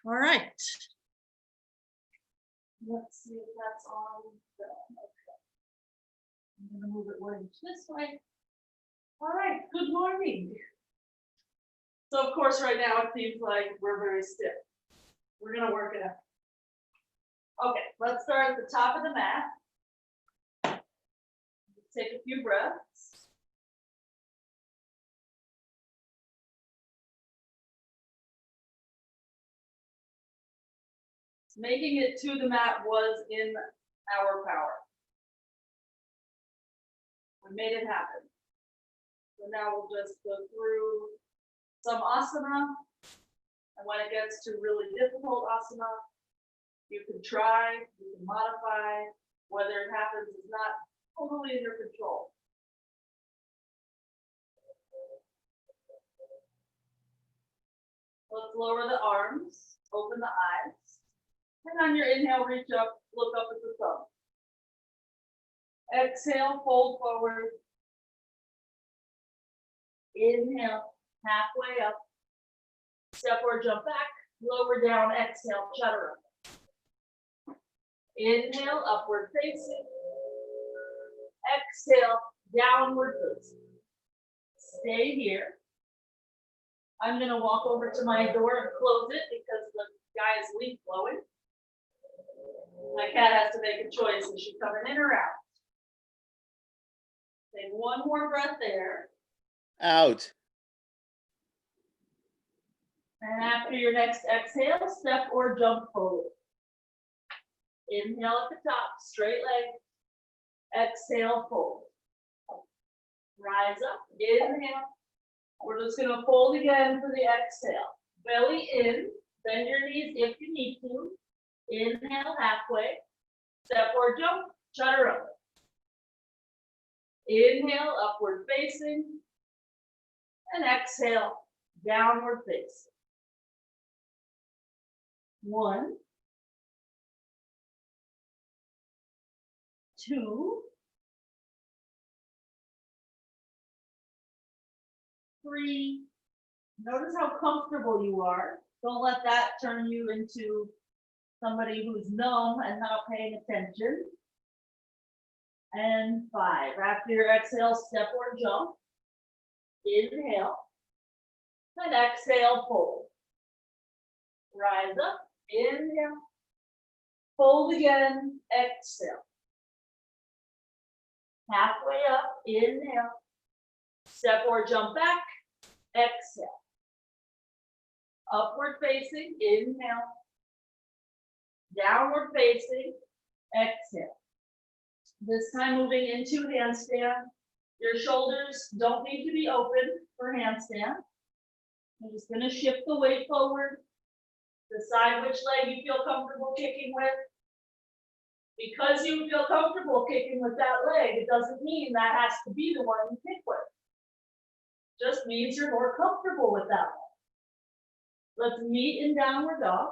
All right. Let's see if that's on. Okay. I'm going to move it one inch this way. All right, good morning. So of course, right now it seems like we're very stiff. We're going to work it out. Okay, let's start at the top of the mat. Take a few breaths. Making it to the mat was in our power. We made it happen. So now we'll just go through some asana. And when it gets to really difficult asana, you can try, you can modify. Whether it happens is not totally in your control. Let's lower the arms, open the eyes. And on your inhale, reach up, look up at the thumb. Exhale, fold forward. Inhale, halfway up. Step or jump back, lower down, exhale, chaturanga. Inhale, upward facing. Exhale, downward facing. Stay here. I'm going to walk over to my door and close it because the guy is leaf blowing. My cat has to make a choice. Is she coming in or out? Take one more breath there. Out. And after your next exhale, step or jump forward. Inhale at the top, straight leg. Exhale, fold. Rise up, inhale. We're just gonna fold again for the exhale. Belly in, bend your knees if you need to. Inhale, halfway. Step or jump, chaturanga. Inhale, upward facing. And exhale, downward facing. 1, 2, 3. Notice how comfortable you are. Don't let that turn you into somebody who's numb and not paying attention. And 5. After your exhale, step or jump. Inhale. And exhale, fold. Rise up. Inhale. Fold again. Exhale. Halfway up. Inhale. Step or jump back. Exhale. Upward facing. Inhale. Downward facing. Exhale. This time moving into handstand. Your shoulders don't need to be open for handstand. I'm just going to shift the weight forward. Decide which leg you feel comfortable kicking with. Because you feel comfortable kicking with that leg, it doesn't mean that has to be the one you kick with. Just means you're more comfortable with that one. Let's meet in downward dog.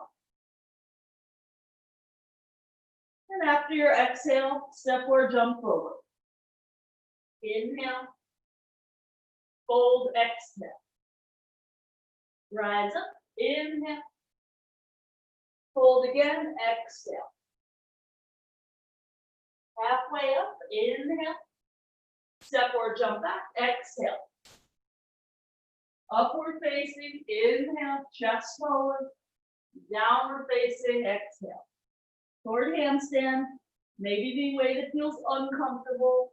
And after your exhale, step or jump forward. Inhale. Fold, exhale. Rise up. Inhale. Fold again. Exhale. Halfway up. Inhale. Step or jump back. Exhale. Upward facing. Inhale. Chest forward. Downward facing. Exhale. Toward handstand. Maybe the way that feels uncomfortable.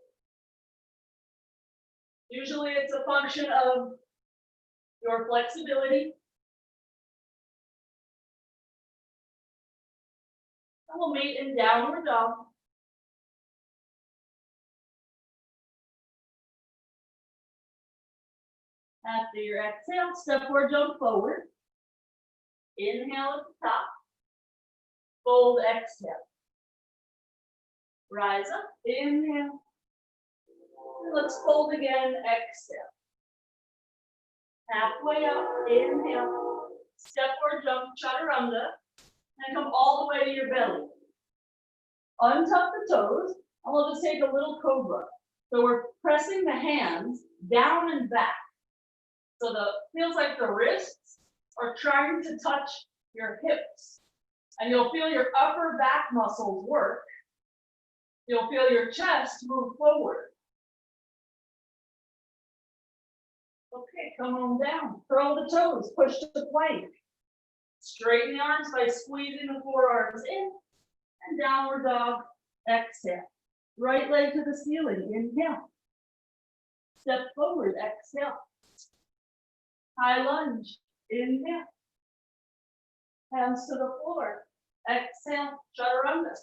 Usually it's a function of your flexibility. And we'll meet in downward dog. After your exhale, step or jump forward. Inhale at the top. Fold, exhale. Rise up, inhale. Let's fold again, exhale. Halfway up, inhale. Step or jump, chaturanga. And come all the way to your belly. Untuck the toes, and we'll just take a little cobra. So we're pressing the hands down and back. So feels like the wrists are trying to touch your hips. And you'll feel your upper back muscles work. You'll feel your chest move forward. Okay, come on down. Curl the toes, push to plank. Straighten the arms by squeezing the forearms in. And downward dog, exhale. Right leg to the ceiling, inhale. Step forward, exhale. High lunge, inhale. Hands to the floor, exhale, chaturanga.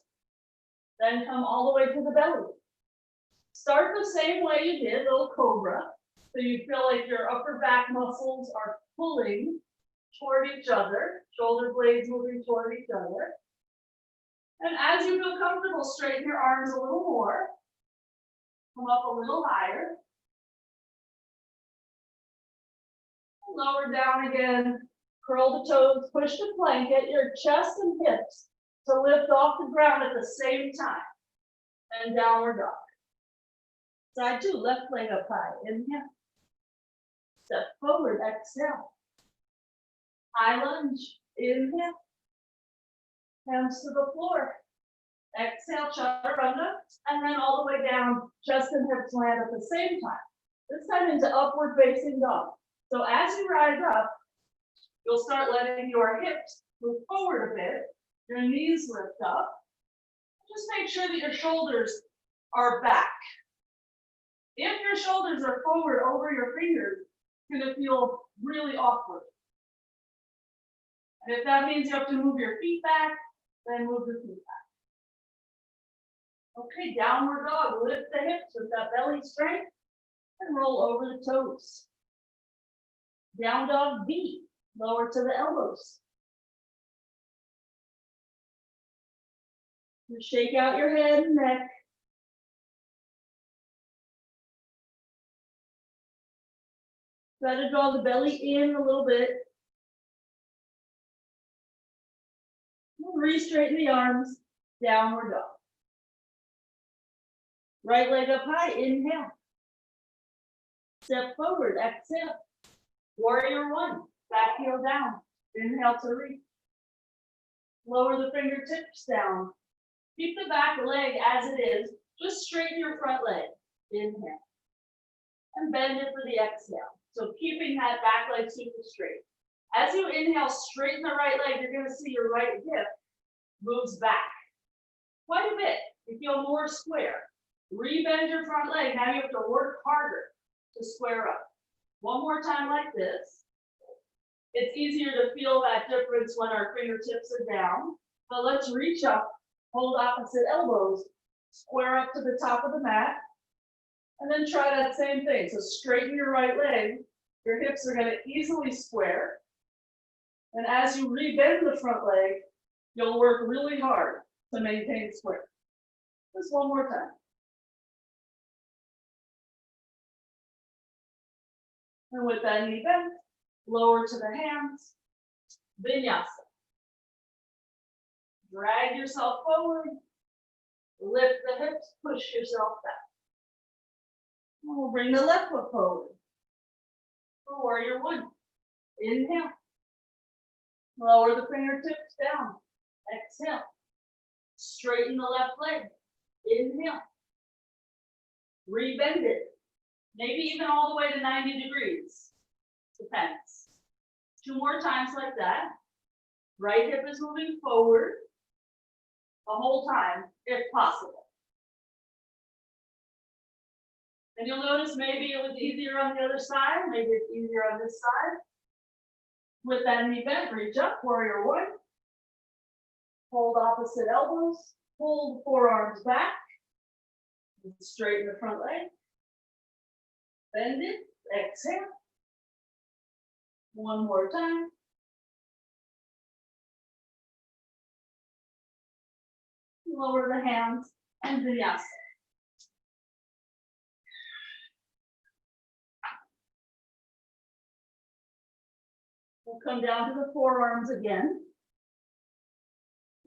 Then come all the way to the belly. Start the same way you did, little cobra. So you feel like your upper back muscles are pulling toward each other, shoulder blades moving toward each other. And as you feel comfortable, straighten your arms a little more. Come up a little higher. Lower down again. Curl the toes, push to plank. Get your chest and hips to lift off the ground at the same time. And downward dog. Side two, left leg up high. Inhale. Step forward, exhale. High lunge, inhale. Hands to the floor. Exhale, chaturanga. And then all the way down, chest and hips land at the same time. This time into upward facing dog. So as you rise up, you'll start letting your hips move forward a bit. Your knees lift up. Just make sure that your shoulders are back. If your shoulders are forward over your fingers, it's going to feel really awkward. And if that means you have to move your feet back, then move the feet back. Okay, downward dog. Lift the hips with that belly strength and roll over the toes. Down dog V. Lower to the elbows. You shake out your head and neck. Try to draw the belly in a little bit. Re-straighten the arms, downward dog. Right leg up high, inhale. Step forward, exhale. Warrior one, back heel down. Inhale to reach. Lower the fingertips down. Keep the back leg as it is. Just straighten your front leg. Inhale. And bend it for the exhale. So keeping that back leg super straight. As you inhale, straighten the right leg. You're going to see your right hip moves back quite a bit. You feel more square. Rebend your front leg. Now you have to work harder to square up. One more time like this. It's easier to feel that difference when our fingertips are down. But let's reach up, hold opposite elbows, square up to the top of the mat, and then try that same thing. So straighten your right leg. Your hips are going to easily square. And as you rebend the front leg, you'll work really hard to maintain square. Just one more time. And with that knee bent, lower to the hands, vinyasa. Drag yourself forward, lift the hips, push yourself back. And we'll bring the left foot forward for warrior one. Inhale. Lower the fingertips down. Exhale. Straighten the left leg. Inhale. Rebend it. Maybe even all the way to 90 degrees. Depends. Two more times like that. Right hip is moving forward the whole time, if possible. And you'll notice maybe it was easier on the other side, maybe it's easier on this side. With that knee bent, reach up, warrior one. Hold opposite elbows, pull the forearms back. Straighten the front leg. Bend it, exhale. One more time. Lower the hands and vinyasa. We'll come down to the forearms again.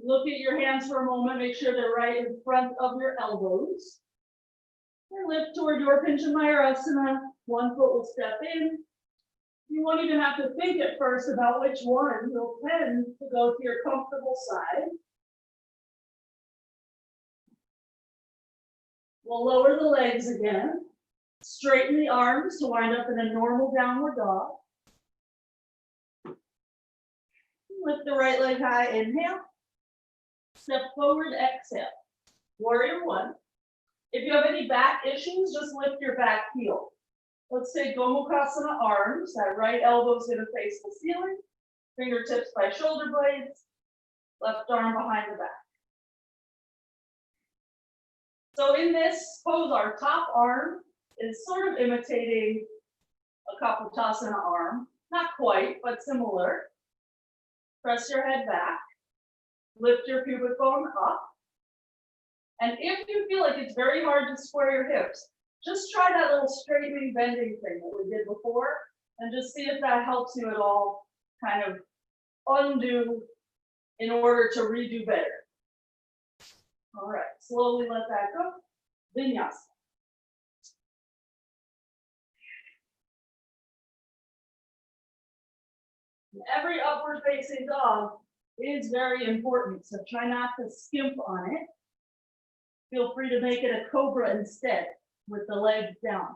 Look at your hands for a moment, make sure they're right in front of your elbows. And lift toward your Pincha Mayurasana. One foot will step in, You won't even have to think at first about which one. You'll tend to go to your comfortable side. We'll lower the legs again. Straighten the arms to wind up in a normal downward dog. Lift the right leg high, inhale. Step forward, exhale. Warrior one. If you have any back issues, just lift your back heel. Let's say Gomukhasana arms. That right elbow is going to face the ceiling. Fingertips by shoulder blades. Left arm behind the back. So in this pose, our top arm is sort of imitating a Kapotasana arm. Not quite, but similar. Press your head back. Lift your pubic bone up. And if you feel like it's very hard to square your hips, just try that little straightening, bending thing that we did before, and just see if that helps you at all kind of undo in order to redo better. All right, slowly let that go. Vinyasa. Every upward facing dog is very important, so try not to skimp on it. Feel free to make it a cobra instead with the legs down.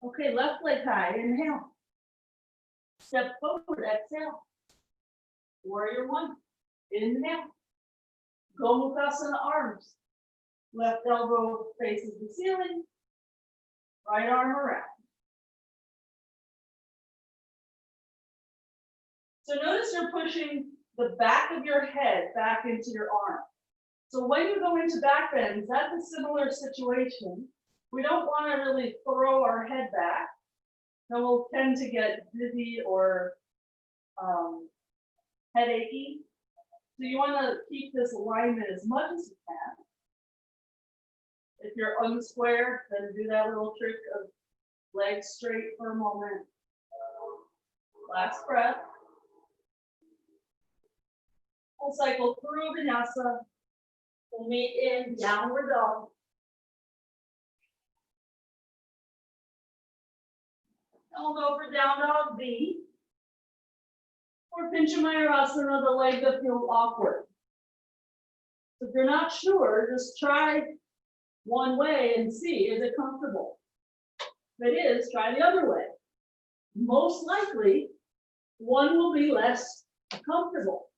Okay, left leg high, inhale. Step forward, exhale. Warrior one, inhale. Gomukhasana arms. Left elbow faces the ceiling, right arm around. So notice you're pushing the back of your head back into your arm. So when you go into back bends, that's a similar situation. We don't want to really throw our head back. Then we'll tend to get dizzy or headachy. So you want to keep this alignment as much as you can. If you're unsquare, then do that little trick of legs straight for a moment. Last breath. We'll cycle through Vinyasa. We'll meet in downward dog. And we'll go for down dog B. Or Pincha Mayurasana, the leg that feels awkward. So if you're not sure, just try one way and see, is it comfortable? If it is, try the other way. Most likely, one will be less comfortable.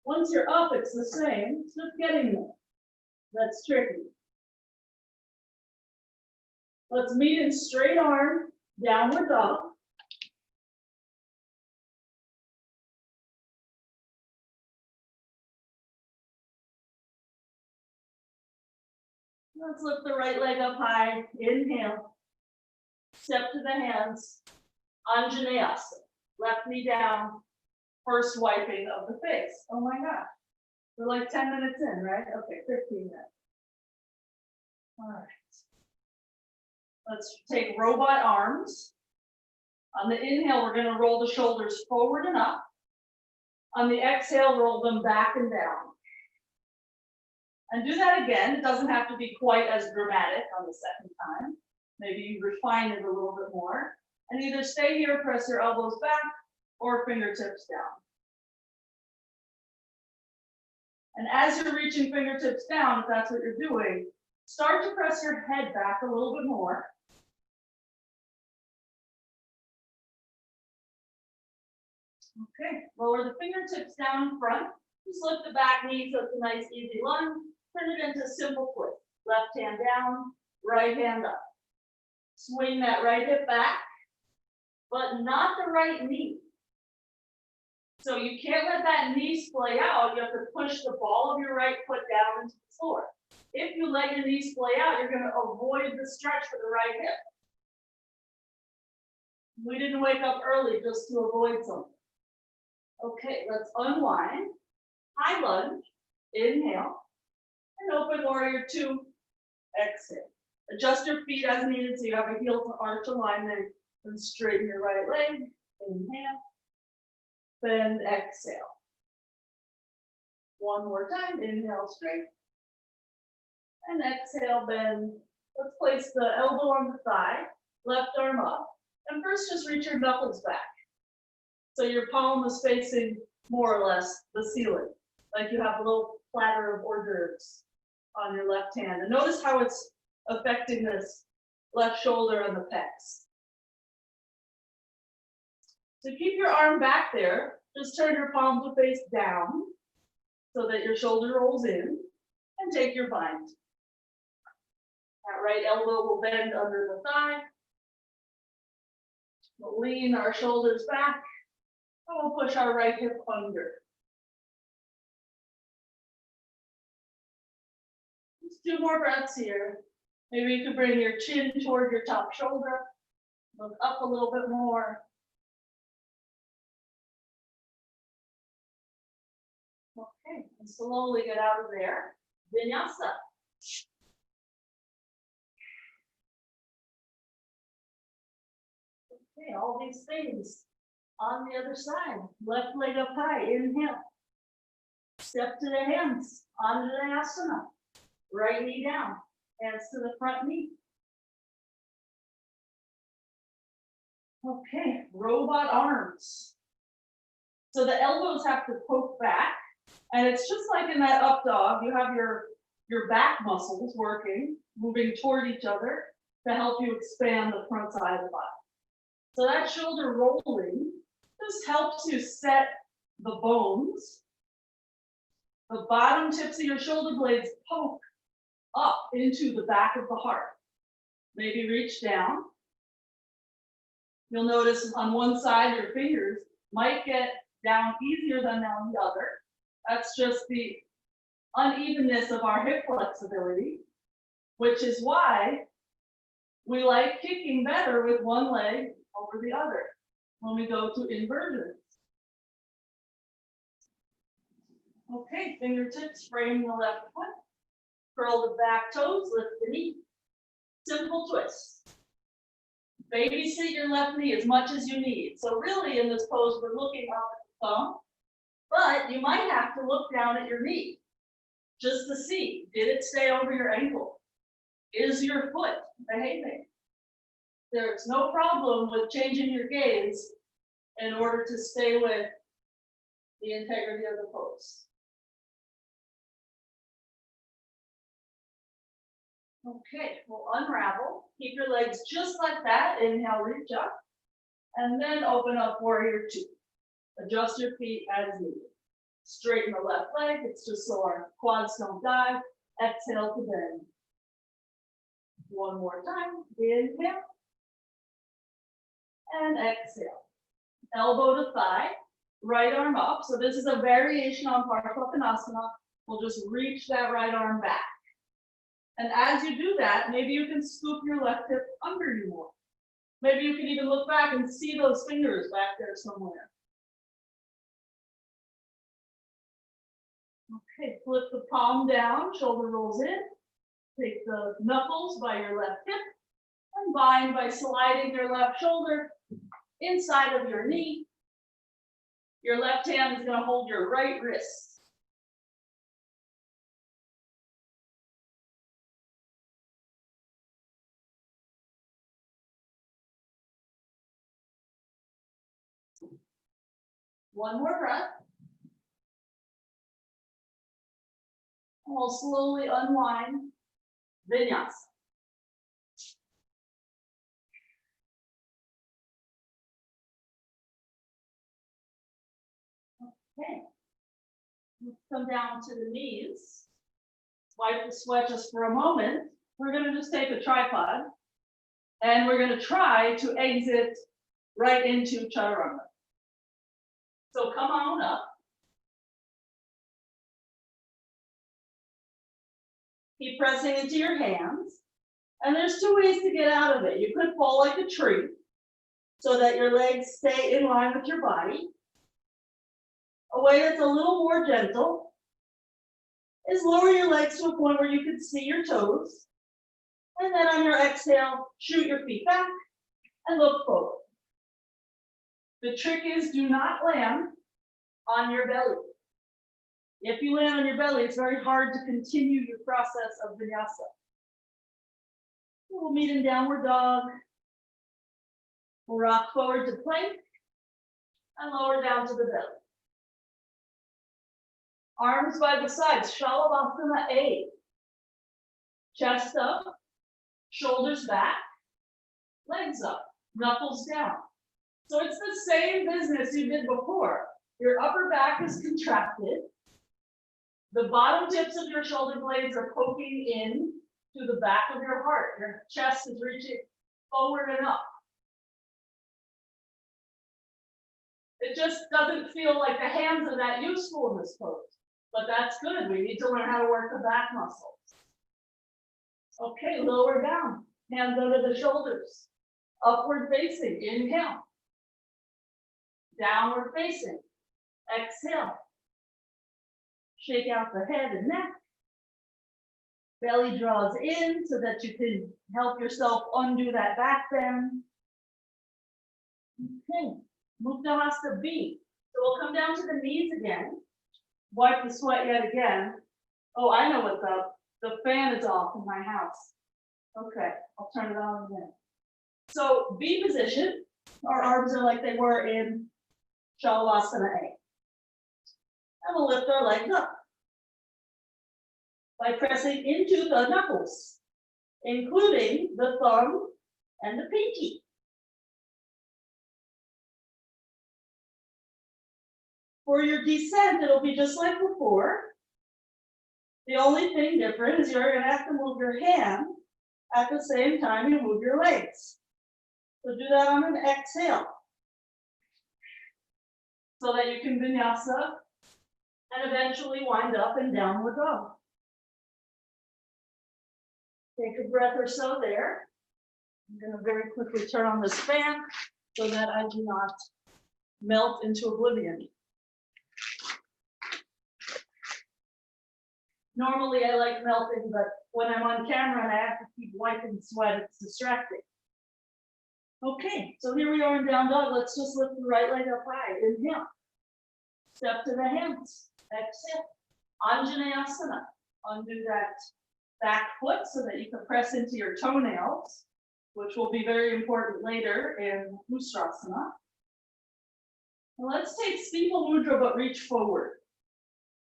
Once you're up, it's the same. It's just getting there. That's tricky. Let's meet in straight arm, downward dog. Let's lift the right leg up high. Inhale. Step to the hands. Anjaneyasana. Left knee down. First wiping of the face. Oh my gosh. We're like 10 minutes in, right? Okay, 15 minutes. All right. Let's take robot arms. On the inhale, we're going to roll the shoulders forward and up. On the exhale, roll them back and down. And do that again. It doesn't have to be quite as dramatic on the second time. Maybe you refine it a little bit more. And either stay here, press your elbows back, or fingertips down. And as you're reaching fingertips down, if that's what you're doing, start to press your head back a little bit more. Okay, lower the fingertips down in front. Just lift the back knee so it's a nice easy lunge. Turn it into simple twist. Left hand down, right hand up. Swing that right hip back, but not the right knee. So you can't let that knee splay out. You have to push the ball of your right foot down into the floor. If you let your knee splay out, you're going to avoid the stretch for the right hip. We didn't wake up early just to avoid something. Okay, let's unwind. High lunge, inhale, and open warrior two, exhale. Adjust your feet as needed so you have a heel to arch alignment and straighten your right leg. Inhale, bend, exhale. One more time, inhale straight, and exhale, bend. Let's place the elbow on the thigh, left arm up, And first, just reach your knuckles back. So your palm is facing more or less the ceiling, like you have a little platter of hors d'oeuvres on your left hand. And notice how it's affecting this left shoulder and the pecs. So keep your arm back there. Just turn your palm to face down so that your shoulder rolls in, and take your bind. That right elbow will bend under the thigh. We'll lean our shoulders back, and we'll push our right hip under. Just 2 more breaths here. Maybe you could bring your chin toward your top shoulder. Look up a little bit more. Okay, and slowly get out of there. Vinyasa. Okay, all these things on the other side. Left leg up high, inhale. Step to the hands, onto the asana. Right knee down, hands to the front knee. Okay, robot arms. So the elbows have to poke back, and it's just like in that up dog, you have your back muscles working, moving toward each other to help you expand the front side of the body. So that shoulder rolling just helps you set the bones. The bottom tips of your shoulder blades poke up into the back of the heart. Maybe reach down. You'll notice on one side your fingers might get down easier than on the other. That's just the unevenness of our hip flexibility, which is why we like kicking better with one leg over the other when we go to inversions. Okay, fingertips frame the left foot. Curl the back toes, lift the knee. Simple twist. Babysit your left knee as much as you need. So really in this pose, we're looking up at the thumb, but you might have to look down at your knee just to see, did it stay over your ankle? Is your foot behaving? There's no problem with changing your gaze in order to stay with the integrity of the pose. Okay, we'll unravel. Keep your legs just like that. Inhale, reach up. And then open up warrior 2. Adjust your feet as needed. Straighten the left leg. It's just so our quads don't dive. Exhale to bend. One more time. Inhale. And exhale. Elbow to thigh. Right arm up. So this is a variation on Parsvakonasana. We'll just reach that right arm back. And as you do that, maybe you can scoop your left hip under you more. Maybe you can even look back and see those fingers back there somewhere. Okay, flip the palm down, shoulder rolls in. Take the knuckles by your left hip and bind by sliding your left shoulder inside of your knee. Your left hand is going to hold your right wrist. One more breath. And we'll slowly unwind vinyasa. Okay. Let's come down to the knees. Wipe the sweat just for a moment. We're going to just take a tripod and we're going to try to exit right into chaturanga. So come on up. Keep pressing into your hands. And there's 2 ways to get out of it. You could fall like a tree so that your legs stay in line with your body. A way that's a little more gentle is lower your legs to a point where you can see your toes. And then on your exhale, shoot your feet back and look forward. The trick is do not land on your belly. If you land on your belly, it's very hard to continue your process of vinyasa. We'll meet in downward dog. We'll rock forward to plank and lower down to the belly. Arms by the sides, Savasana A. Chest up, shoulders back, legs up, knuckles down. So it's the same business you did before. Your upper back is contracted. The bottom tips of your shoulder blades are poking in to the back of your heart. Your chest is reaching forward and up. It just doesn't feel like the hands are that useful in this pose, but that's good. We need to learn how to work the back muscles. Okay, lower down, hands under the shoulders, upward facing, inhale, downward facing, exhale, shake out the head and neck, belly draws in so that you can help yourself undo that back bend. Okay. Mukta Hasta B. So we'll come down to the knees again. Wipe the sweat yet again. Oh, I know what's up. The fan is off in my house. Okay, I'll turn it on again. So B position. Our arms are like they were in Savasana A. And we'll lift our legs up by pressing into the knuckles, including the thumb and the pinky. For your descent, it'll be just like before. The only thing different is you're going to have to move your hand at the same time you move your legs. So do that on an exhale so that you can vinyasa and eventually wind up in downward dog. Take a breath or so there. I'm going to very quickly turn on this fan so that I do not melt into oblivion. Normally I like melting, but when I'm on camera and I have to keep wiping sweat, it's distracting. Okay, so here we are in down dog. Let's just lift the right leg up high. Inhale. Step to the hands. Exhale. Asana. Undo that back foot so that you can press into your toenails, which will be very important later in Ustrasana. And let's take steeple mudra, but reach forward.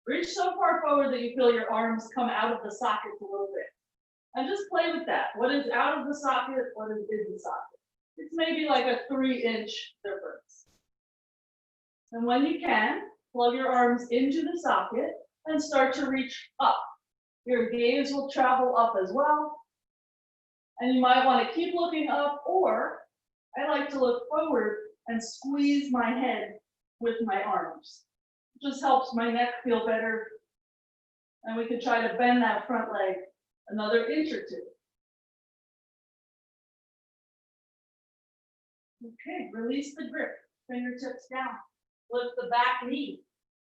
Reach so far forward that you feel your arms come out of the sockets a little bit. And just play with that. What is out of the socket? What is in the socket? It's maybe like a 3-inch difference. And when you can, plug your arms into the socket and start to reach up. Your gaze will travel up as well. And you might want to keep looking up, or I like to look forward and squeeze my head with my arms. It just helps my neck feel better. And we can try to bend that front leg another inch or two. Okay, release the grip, fingertips down. Lift the back knee,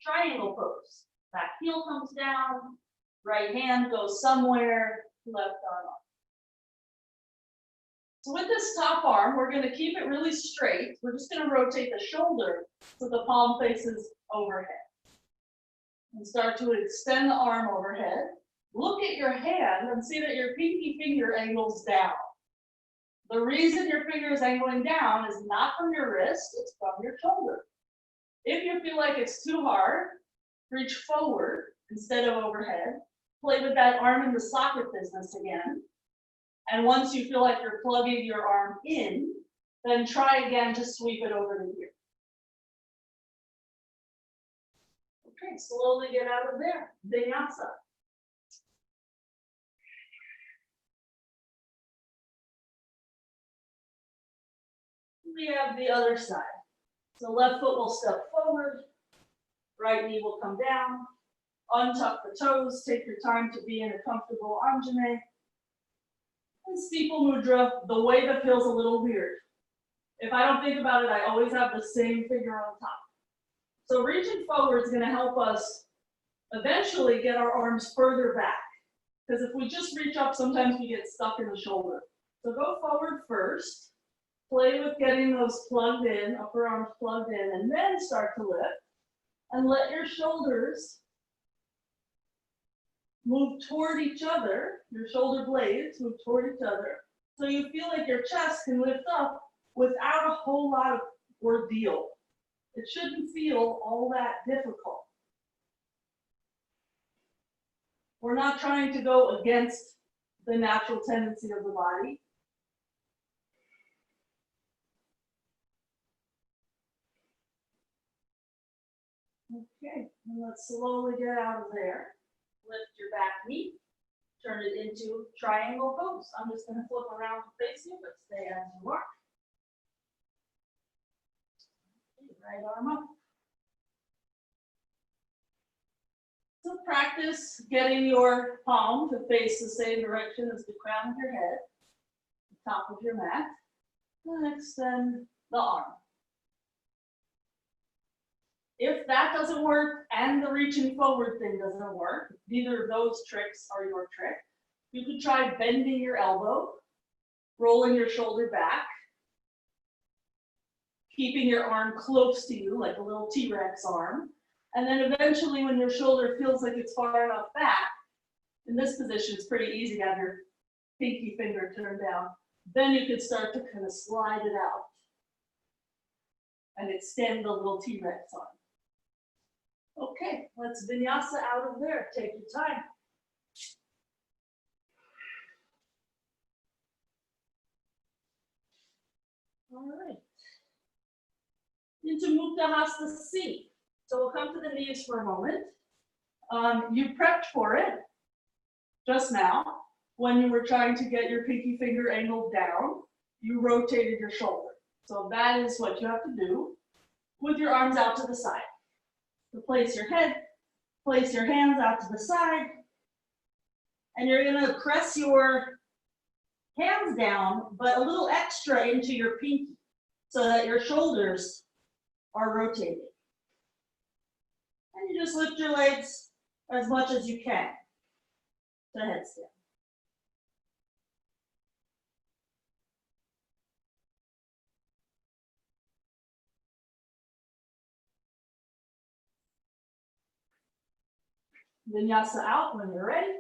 triangle pose. Back heel comes down, right hand goes somewhere, left arm up. So with this top arm, we're going to keep it really straight. We're just going to rotate the shoulder so the palm faces overhead. And start to extend the arm overhead. Look at your hand and see that your pinky finger angles down. The reason your finger is angling down is not from your wrist, it's from your shoulder. If you feel like it's too hard, reach forward instead of overhead. Play with that arm in the socket business again. And once you feel like you're plugging your arm in, then try again to sweep it over to here. Okay, slowly get out of there. Vinyasa. We have the other side. So left foot will step forward, right knee will come down, untuck the toes, take your time to be in a comfortable Anjane. And steeple mudra, the way that feels a little weird. If I don't think about it, I always have the same finger on top. So reaching forward is going to help us eventually get our arms further back. Because if we just reach up, sometimes we get stuck in the shoulder. So go forward first. Play with getting those plugged in, upper arms plugged in, and then start to lift. And let your shoulders move toward each other, your shoulder blades move toward each other, so you feel like your chest can lift up without a whole lot of ordeal. It shouldn't feel all that difficult. We're not trying to go against the natural tendency of the body. Okay, and let's slowly get out of there. Lift your back knee, turn it into triangle pose. I'm just going to flip around to face you, but stay as you are. Right arm up. So practice getting your palm to face the same direction as the crown of your head, the top of your mat. And extend the arm. If that doesn't work and the reaching forward thing doesn't work, neither of those tricks are your trick. You could try bending your elbow, rolling your shoulder back, keeping your arm close to you like a little T-Rex arm. And then eventually when your shoulder feels like it's far enough back, in this position it's pretty easy to have your pinky finger turned down. Then you could start to kind of slide it out and extend the little T-Rex arm. Okay, let's vinyasa out of there. Take your time. All right. Into Mukta Hasta C. So we'll come to the knees for a moment. You prepped for it just now when you were trying to get your pinky finger angled down. You rotated your shoulder. So that is what you have to do with your arms out to the side. So place your head, place your hands out to the side, and you're going to press your hands down, but a little extra into your pinky so that your shoulders are rotated. And you just lift your legs as much as you can to headstand. Vinyasa out when you're ready.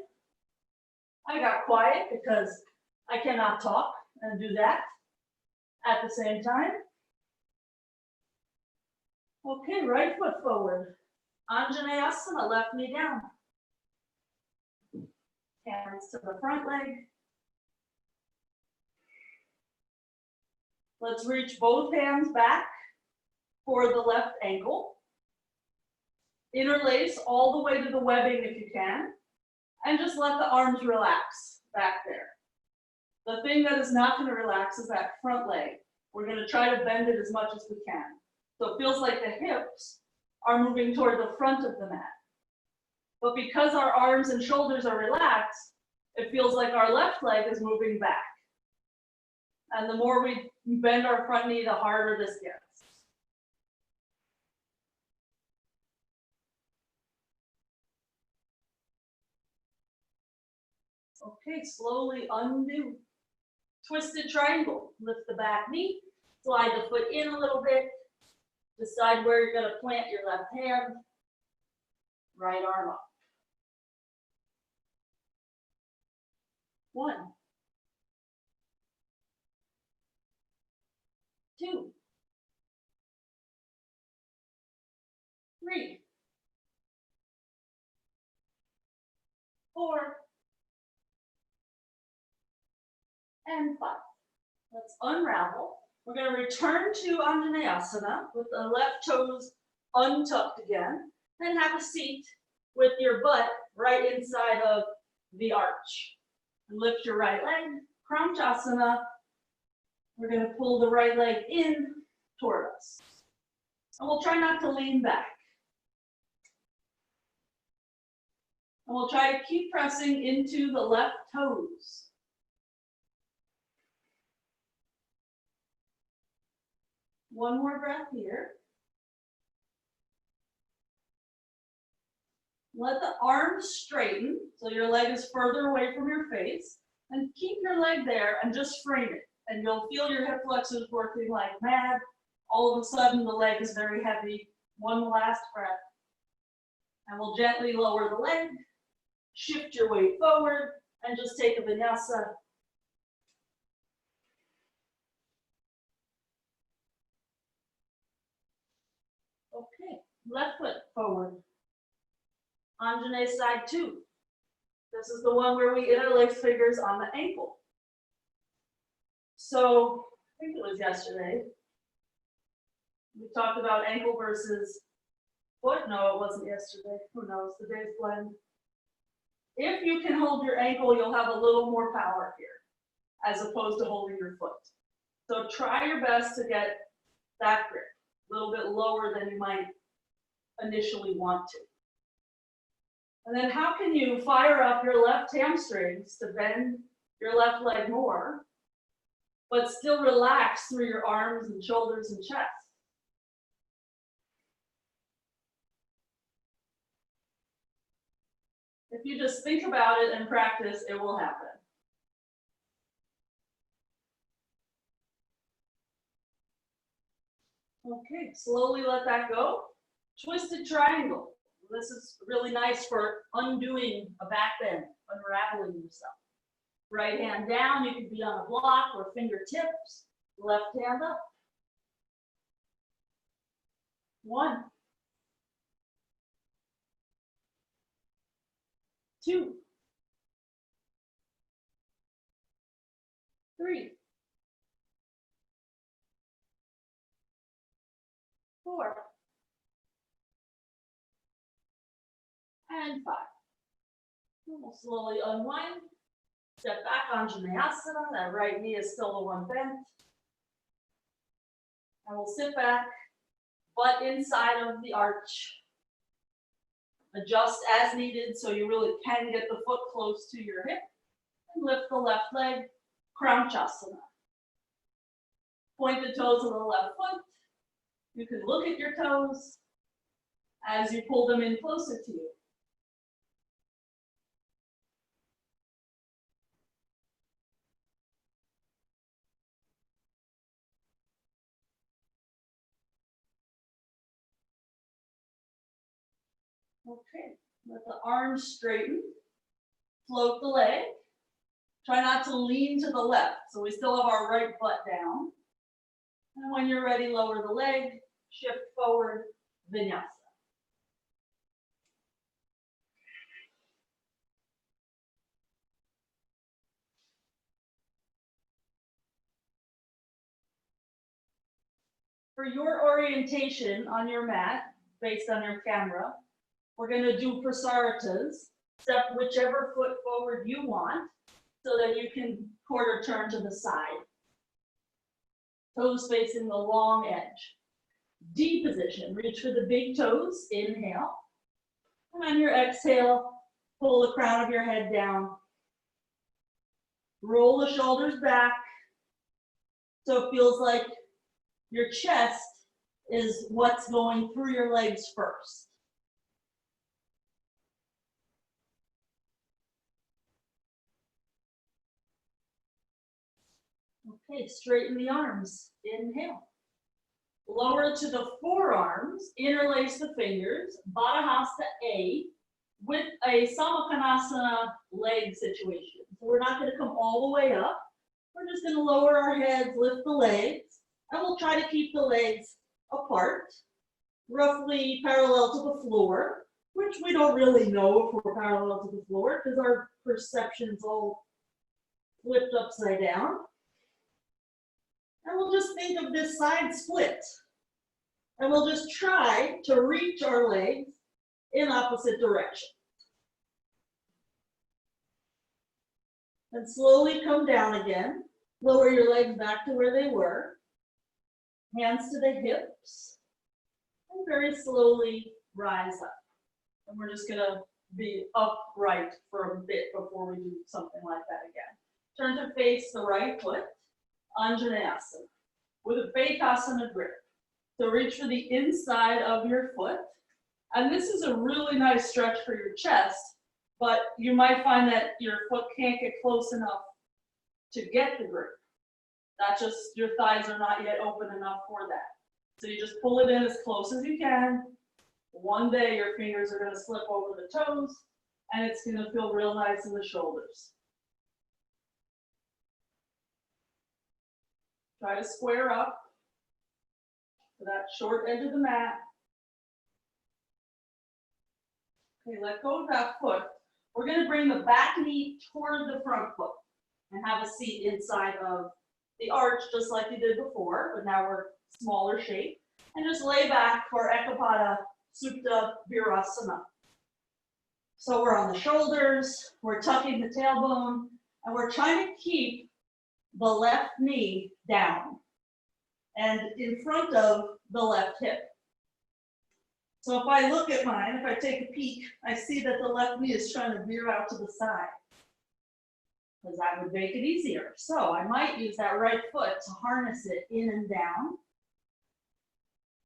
I got quiet because I cannot talk and do that at the same time. Okay, right foot forward. Anjaneyasana, left knee down. Hands to the front leg. Let's reach both hands back for the left ankle. Interlace all the way to the webbing if you can, and just let the arms relax back there. The thing that is not going to relax is that front leg. We're going to try to bend it as much as we can. So it feels like the hips are moving toward the front of the mat. But because our arms and shoulders are relaxed, it feels like our left leg is moving back. And the more we bend our front knee, the harder this gets. Okay, slowly undo. Twisted triangle. Lift the back knee, slide the foot in a little bit. Decide where you're going to plant your left hand. Right arm up. 1, 2, 3, 4, and 5. Let's unravel. We're going to return to Anjaneyasana with the left toes untucked again, and have a seat with your butt right inside of the arch. And lift your right leg, Kramchasana. We're going to pull the right leg in toward us. And we'll try not to lean back. And we'll try to keep pressing into the left toes. One more breath here. Let the arms straighten, so your leg is further away from your face, and keep your leg there and just frame it. And you'll feel your hip flexors working like mad. All of a sudden, the leg is very heavy. One last breath. And we'll gently lower the leg, shift your weight forward, and just take a vinyasa. Okay, left foot forward. Anjane side 2. This is the one where we interlace fingers on the ankle. So, I think it was yesterday, we talked about ankle versus foot. No, it wasn't yesterday. Who knows? The days blend. If you can hold your ankle, you'll have a little more power here, as opposed to holding your foot. So try your best to get that grip a little bit lower than you might initially want to. And then how can you fire up your left hamstrings to bend your left leg more, but still relax through your arms and shoulders and chest? If you just think about it and practice, it will happen. Okay, slowly let that go. Twisted triangle. This is really nice for undoing a back bend, unraveling yourself. Right hand down, you can be on a block or fingertips. Left hand up. 1, 2, 3, 4, and 5. We'll slowly unwind. Step back on Asana. That right knee is still the one bent. And we'll sit back, butt inside of the arch. Adjust as needed so you really can get the foot close to your hip. And lift the left leg, Asana. Point the toes of the left foot. You can look at your toes as you pull them in closer to you. Okay, let the arms straighten. Float the leg. Try not to lean to the left, so we still have our right butt down. And when you're ready, lower the leg, shift forward, vinyasa. For your orientation on your mat, based on your camera, we're going to do prasaritas. Step whichever foot forward you want, so that you can quarter turn to the side. Toes facing the long edge. D position, reach for the big toes, inhale. And on your exhale, pull the crown of your head down. Roll the shoulders back, so it feels like your chest is what's going through your legs first. Okay, straighten the arms, inhale. Lower to the forearms, interlace the fingers, Baddha Hasta A, with a Samakhanasana leg situation. So we're not going to come all the way up. We're just going to lower our heads, lift the legs, and we'll try to keep the legs apart, roughly parallel to the floor, which we don't really know if we're parallel to the floor because our perception's all flipped upside down. And we'll just think of this side split. And we'll just try to reach our legs in opposite direction. And slowly come down again. Lower your legs back to where they were. Hands to the hips. And very slowly rise up. And we're just going to be upright for a bit before we do something like that again. Turn to face the right foot. Anjaneyasana, with a Bakasana grip. So reach for the inside of your foot. And this is a really nice stretch for your chest, but you might find that your foot can't get close enough to get the grip. That's just, your thighs are not yet open enough for that. So you just pull it in as close as you can. One day your fingers are going to slip over the toes, and it's going to feel real nice in the shoulders. Try to square up to that short edge of the mat. Okay, let go of that foot. We're going to bring the back knee toward the front foot and have a seat inside of the arch just like you did before, but now we're smaller shape. And just lay back for Ekapada Supta Virasana. So we're on the shoulders, we're tucking the tailbone, and we're trying to keep the left knee down and in front of the left hip. So if I look at mine, if I take a peek, I see that the left knee is trying to veer out to the side, because that would make it easier. So I might use that right foot to harness it in and down.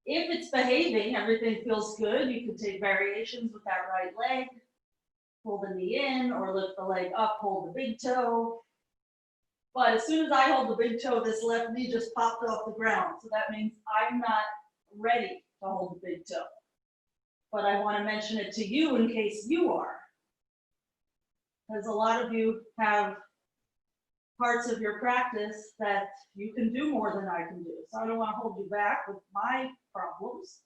If it's behaving, everything feels good, you can take variations with that right leg. Pull the knee in or lift the leg up, hold the big toe. But as soon as I hold the big toe, this left knee just popped off the ground. So that means I'm not ready to hold the big toe. But I want to mention it to you in case you are. Because a lot of you have parts of your practice that you can do more than I can do. So I don't want to hold you back with my problems.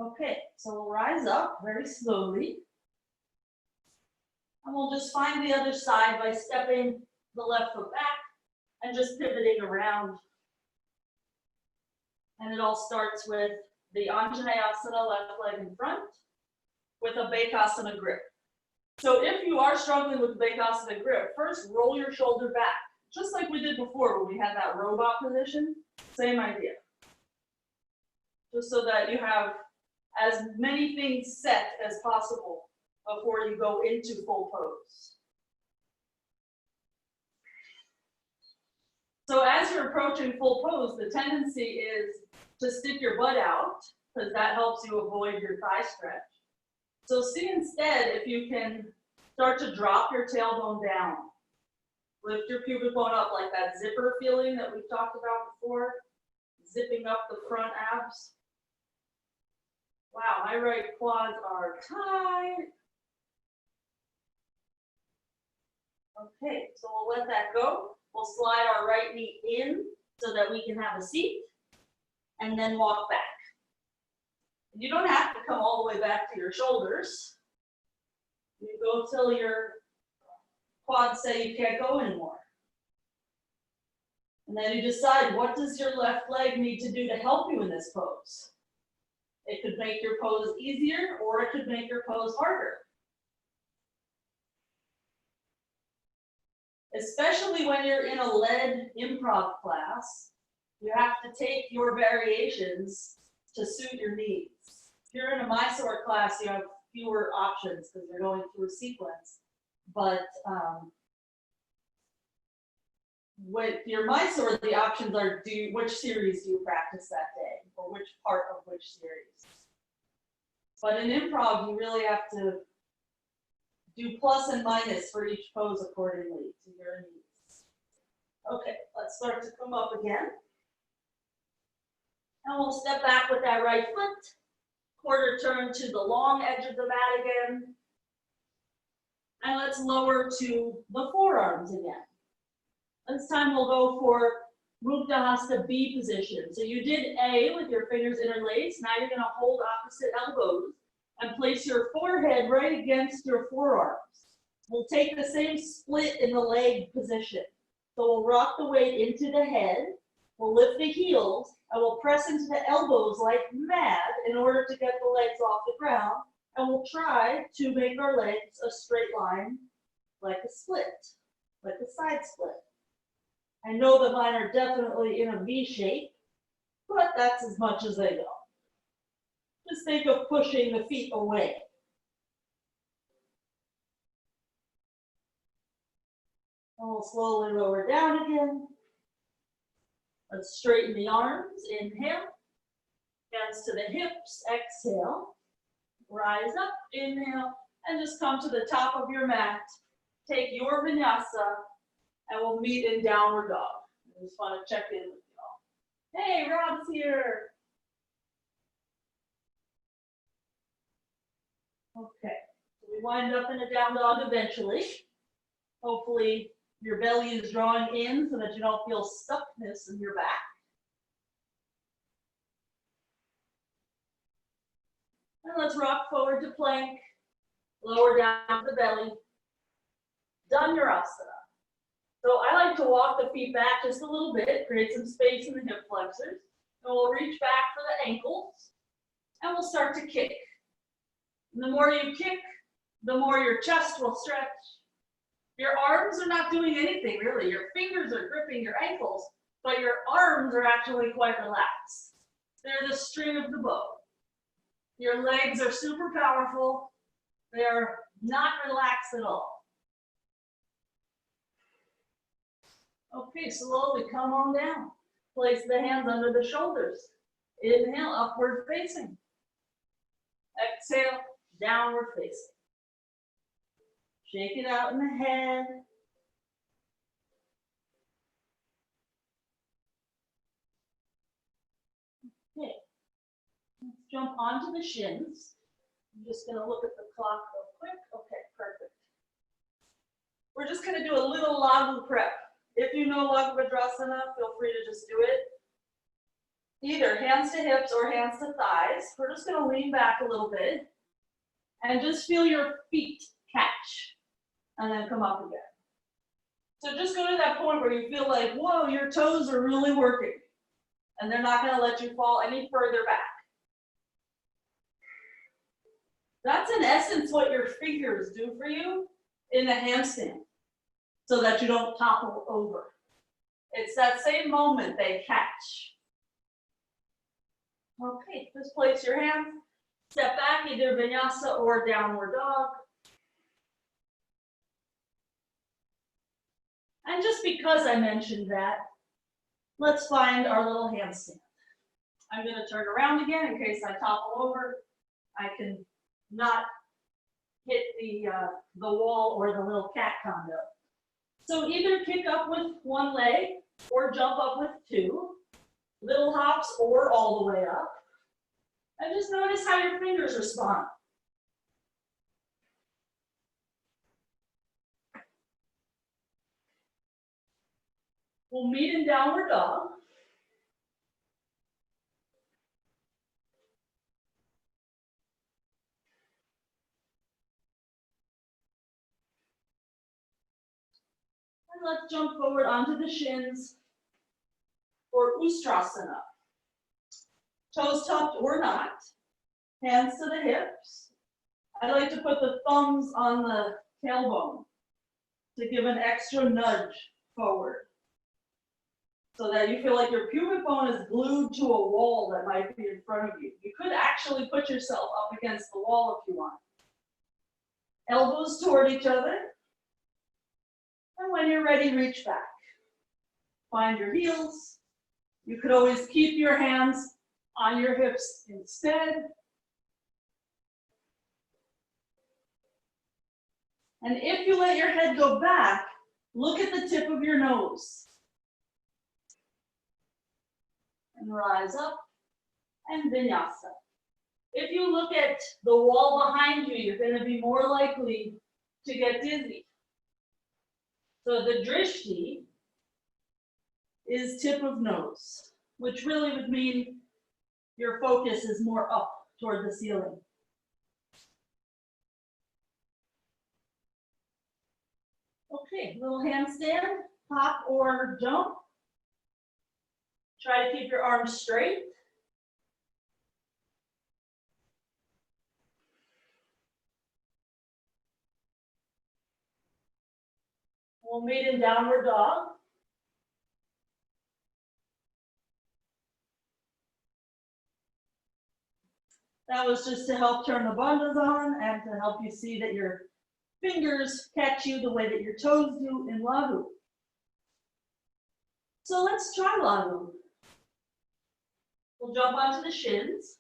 Okay, so we'll rise up very slowly. And we'll just find the other side by stepping the left foot back and just pivoting around. And it all starts with the Anjaneyasana, left leg in front, with a Bakasana grip. So if you are struggling with the Bakasana grip, first roll your shoulder back, just like we did before when we had that robot position, same idea. Just so that you have as many things set as possible before you go into full pose. So as you're approaching full pose, the tendency is to stick your butt out, because that helps you avoid your thigh stretch. So see instead if you can start to drop your tailbone down. Lift your pubic bone up like that zipper feeling that we've talked about before, zipping up the front abs. Wow, my right quads are tight. Okay, so we'll let that go. We'll slide our right knee in so that we can have a seat and then walk back. You don't have to come all the way back to your shoulders. You go till your quads say you can't go anymore. And then you decide, what does your left leg need to do to help you in this pose? It could make your pose easier or it could make your pose harder. Especially when you're in a led improv class, you have to take your variations to suit your needs. If you're in a Mysore class, you have fewer options because you're going through a sequence. But with your Mysore, the options are which series do you practice that day, or which part of which series. But in improv, you really have to do plus and minus for each pose accordingly to your needs. Okay, let's start to come up again. And we'll step back with that right foot. Quarter turn to the long edge of the mat again. And let's lower to the forearms again. This time we'll go for Mukta Hasta B position. So you did A with your fingers interlaced. Now you're going to hold opposite elbows and place your forehead right against your forearms. We'll take the same split in the leg position. So we'll rock the weight into the head, we'll lift the heels, and we'll press into the elbows like mad in order to get the legs off the ground, and we'll try to make our legs a straight line like a split, like a side split. I know that mine are definitely in a V shape, but that's as much as they go. Just think of pushing the feet away. And we'll slowly lower down again. Let's straighten the arms. Inhale. Hands to the hips. Exhale. Rise up. Inhale. And just come to the top of your mat. Take your vinyasa. And we'll meet in downward dog. I just want to check in with y'all. Hey, Rob's here. Okay, so we wind up in a down dog eventually. Hopefully your belly is drawing in so that you don't feel stuckness in your back. And let's rock forward to plank. Lower down the belly. Done your asana. So I like to walk the feet back just a little bit, create some space in the hip flexors. And we'll reach back for the ankles. And we'll start to kick. And the more you kick, the more your chest will stretch. Your arms are not doing anything really. Your fingers are gripping your ankles, but your arms are actually quite relaxed. They're the string of the bow. Your legs are super powerful. They are not relaxed at all. Okay, slowly come on down. Place the hands under the shoulders. Inhale, upward facing. Exhale, downward facing. Shake it out in the head. Okay, let's jump onto the shins. I'm just going to look at the clock real quick. Okay, perfect. We're just going to do a little Laghu prep. If you know Laghu Vidrasana, feel free to just do it. Either hands to hips or hands to thighs. We're just going to lean back a little bit and just feel your feet catch and then come up again. So just go to that point where you feel like, whoa, your toes are really working and they're not going to let you fall any further back. That's in essence what your fingers do for you in a handstand so that you don't topple over. It's that same moment they catch. Okay, just place your hands, step back, either vinyasa or downward dog. And just because I mentioned that, let's find our little handstand. I'm going to turn around again in case I topple over. I can not hit the wall or the little cat condo. So either kick up with one leg or jump up with two. Little hops or all the way up. And just notice how your fingers respond. We'll meet in downward dog. And let's jump forward onto the shins for Ustrasana. Toes tucked or not, hands to the hips. I like to put the thumbs on the tailbone to give an extra nudge forward so that you feel like your pubic bone is glued to a wall that might be in front of you. You could actually put yourself up against the wall if you want. Elbows toward each other. And when you're ready, reach back. Find your heels. You could always keep your hands on your hips instead. And if you let your head go back, look at the tip of your nose. And rise up and vinyasa. If you look at the wall behind you, you're going to be more likely to get dizzy. So the drishti is tip of nose, which really would mean your focus is more up toward the ceiling. Okay, little handstand, hop or jump. Try to keep your arms straight. We'll meet in downward dog. That was just to help turn the bandhas on and to help you see that your fingers catch you the way that your toes do in Laghu. So let's try Laghu. We'll jump onto the shins.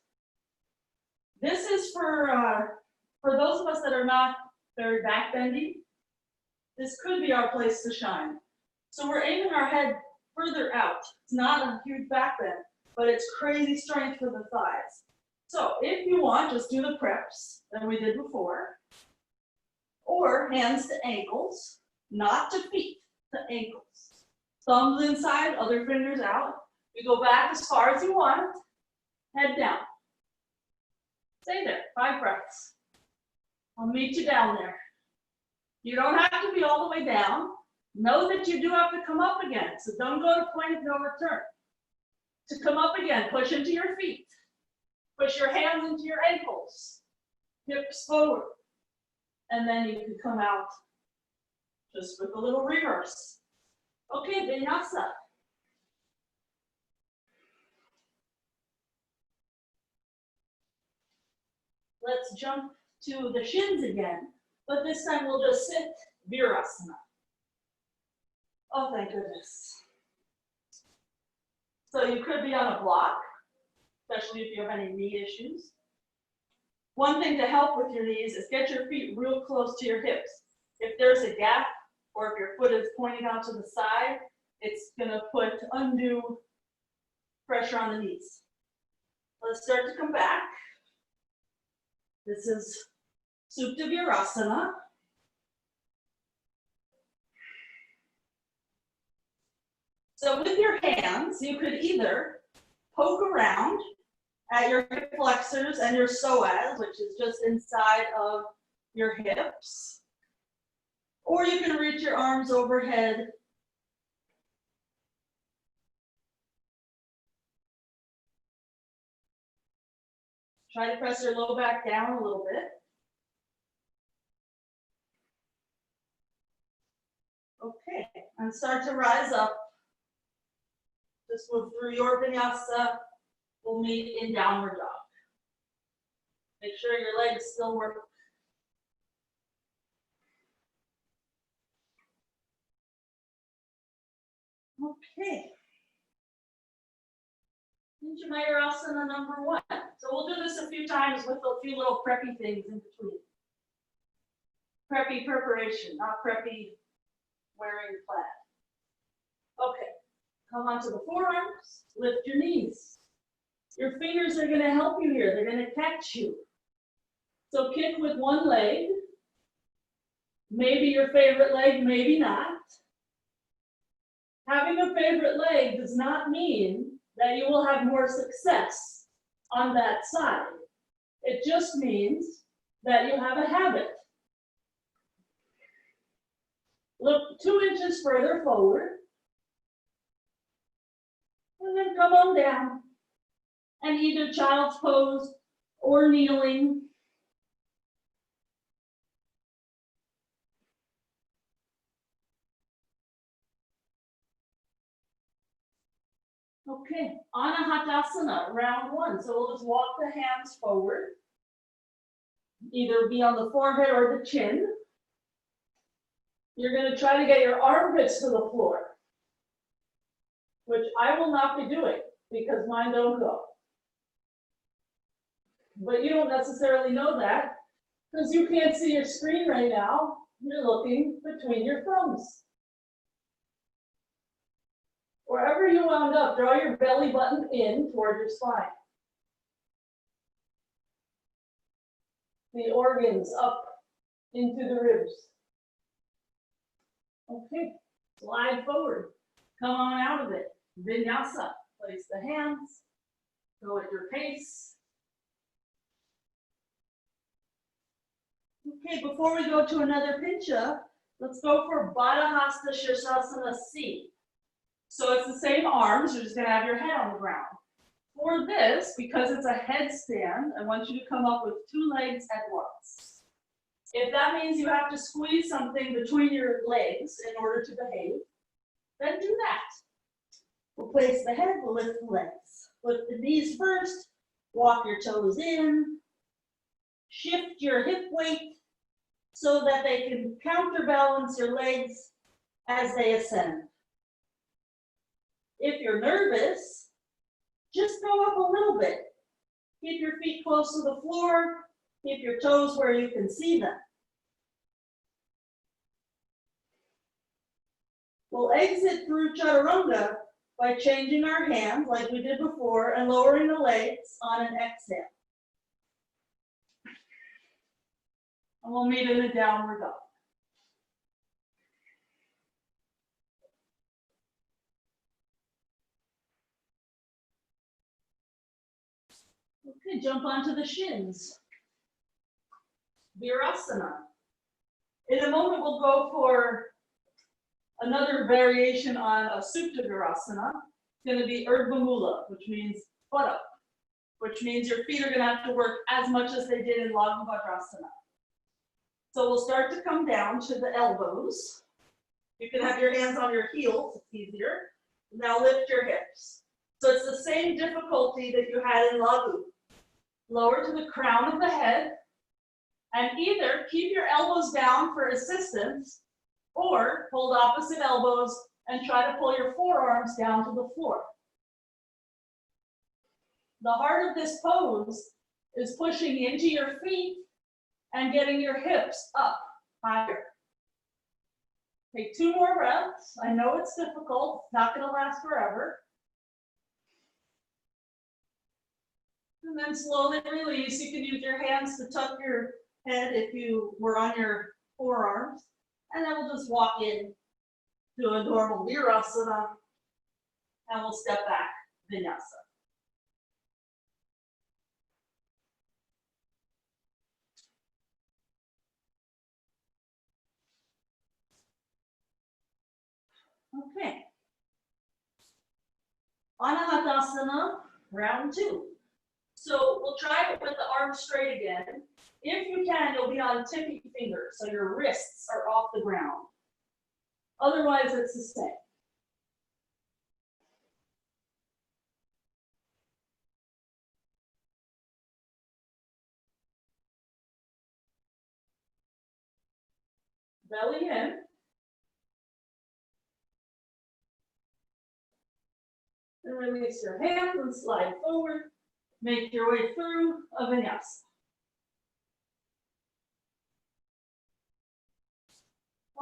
This is for those of us that are not very backbendy. This could be our place to shine. So we're aiming our head further out. It's not a huge back bend, but it's crazy strength for the thighs. So if you want, just do the preps that we did before. Or hands to ankles, not to feet, to ankles. Thumbs inside, other fingers out. You go back as far as you want, head down. Stay there, 5 breaths. I'll meet you down there. You don't have to be all the way down. Know that you do have to come up again, so don't go to point of no return. To come up again, push into your feet. Push your hands into your ankles. Hips forward. And then you can come out just with a little reverse. Okay, vinyasa. Let's jump to the shins again, but this time we'll just sit virasana. Oh, thank goodness. So you could be on a block, especially if you have any knee issues. One thing to help with your knees is get your feet real close to your hips. If there's a gap, or if your foot is pointing out to the side, it's gonna put undue pressure on the knees. Let's start to come back. This is Supta Virasana. So with your hands, you could either poke around at your hip flexors and your psoas, which is just inside of your hips, or you can reach your arms overhead. Try to press your low back down a little bit. Okay, and start to rise up. Just move through your vinyasa. We'll meet in downward dog. Make sure your legs still work. Okay. Pincha Mayurasana number 1. So we'll do this a few times with a few little preppy things in between. Preppy preparation, not preppy wearing plaid. Okay, come onto the forearms, lift your knees. Your fingers are gonna help you here. They're gonna catch you. So kick with one leg. Maybe your favorite leg, maybe not. Having a favorite leg does not mean that you will have more success on that side. It just means that you have a habit. Look 2 inches further forward. And then come on down. And either child's pose or kneeling. Okay, Anahatasana, round 1. So we'll just walk the hands forward. Either be on the forehead or the chin. You're going to try to get your armpits to the floor, which I will not be doing because mine don't go. But you don't necessarily know that because you can't see your screen right now. You're looking between your thumbs. Wherever you wound up, draw your belly button in toward your spine. The organs up into the ribs. Okay, slide forward. Come on out of it. Vinyasa. Place the hands. Go at your pace. Okay, before we go to another pincha, let's go for Baddha Hasta Shirsasana C. So it's the same arms, you're just gonna have your head on the ground. For this, because it's a headstand, I want you to come up with 2 legs at once. If that means you have to squeeze something between your legs in order to behave, then do that. We'll place the head, we'll lift the legs. Lift the knees first, walk your toes in, shift your hip weight so that they can counterbalance your legs as they ascend. If you're nervous, just go up a little bit. Keep your feet close to the floor. Keep your toes where you can see them. We'll exit through chaturanga by changing our hands like we did before and lowering the legs on an exhale. And we'll meet in a downward dog. Okay, jump onto the shins. virasana. In a moment, we'll go for another variation on a Supta virasana. It's going to be Urdhva Mula, which means butt up, which means your feet are going to have to work as much as they did in Laghu Bhadrasana. So we'll start to come down to the elbows. You can have your hands on your heels, it's easier. Now lift your hips. So it's the same difficulty that you had in Laghu. Lower to the crown of the head, and either keep your elbows down for assistance, or hold opposite elbows and try to pull your forearms down to the floor. The heart of this pose is pushing into your feet and getting your hips up higher. Take 2 more breaths. I know it's difficult, it's not going to last forever. And then slowly release. You can use your hands to tuck your head if you were on your forearms. And then we'll just walk in to a normal virasana. And we'll step back, vinyasa. Okay. Anahatasana, round 2. So we'll try it with the arms straight again. If you can, you'll be on tippy fingers, so your wrists are off the ground. Otherwise, it's the same. Belly in. And release your hands and slide forward. Make your way through a vinyasa.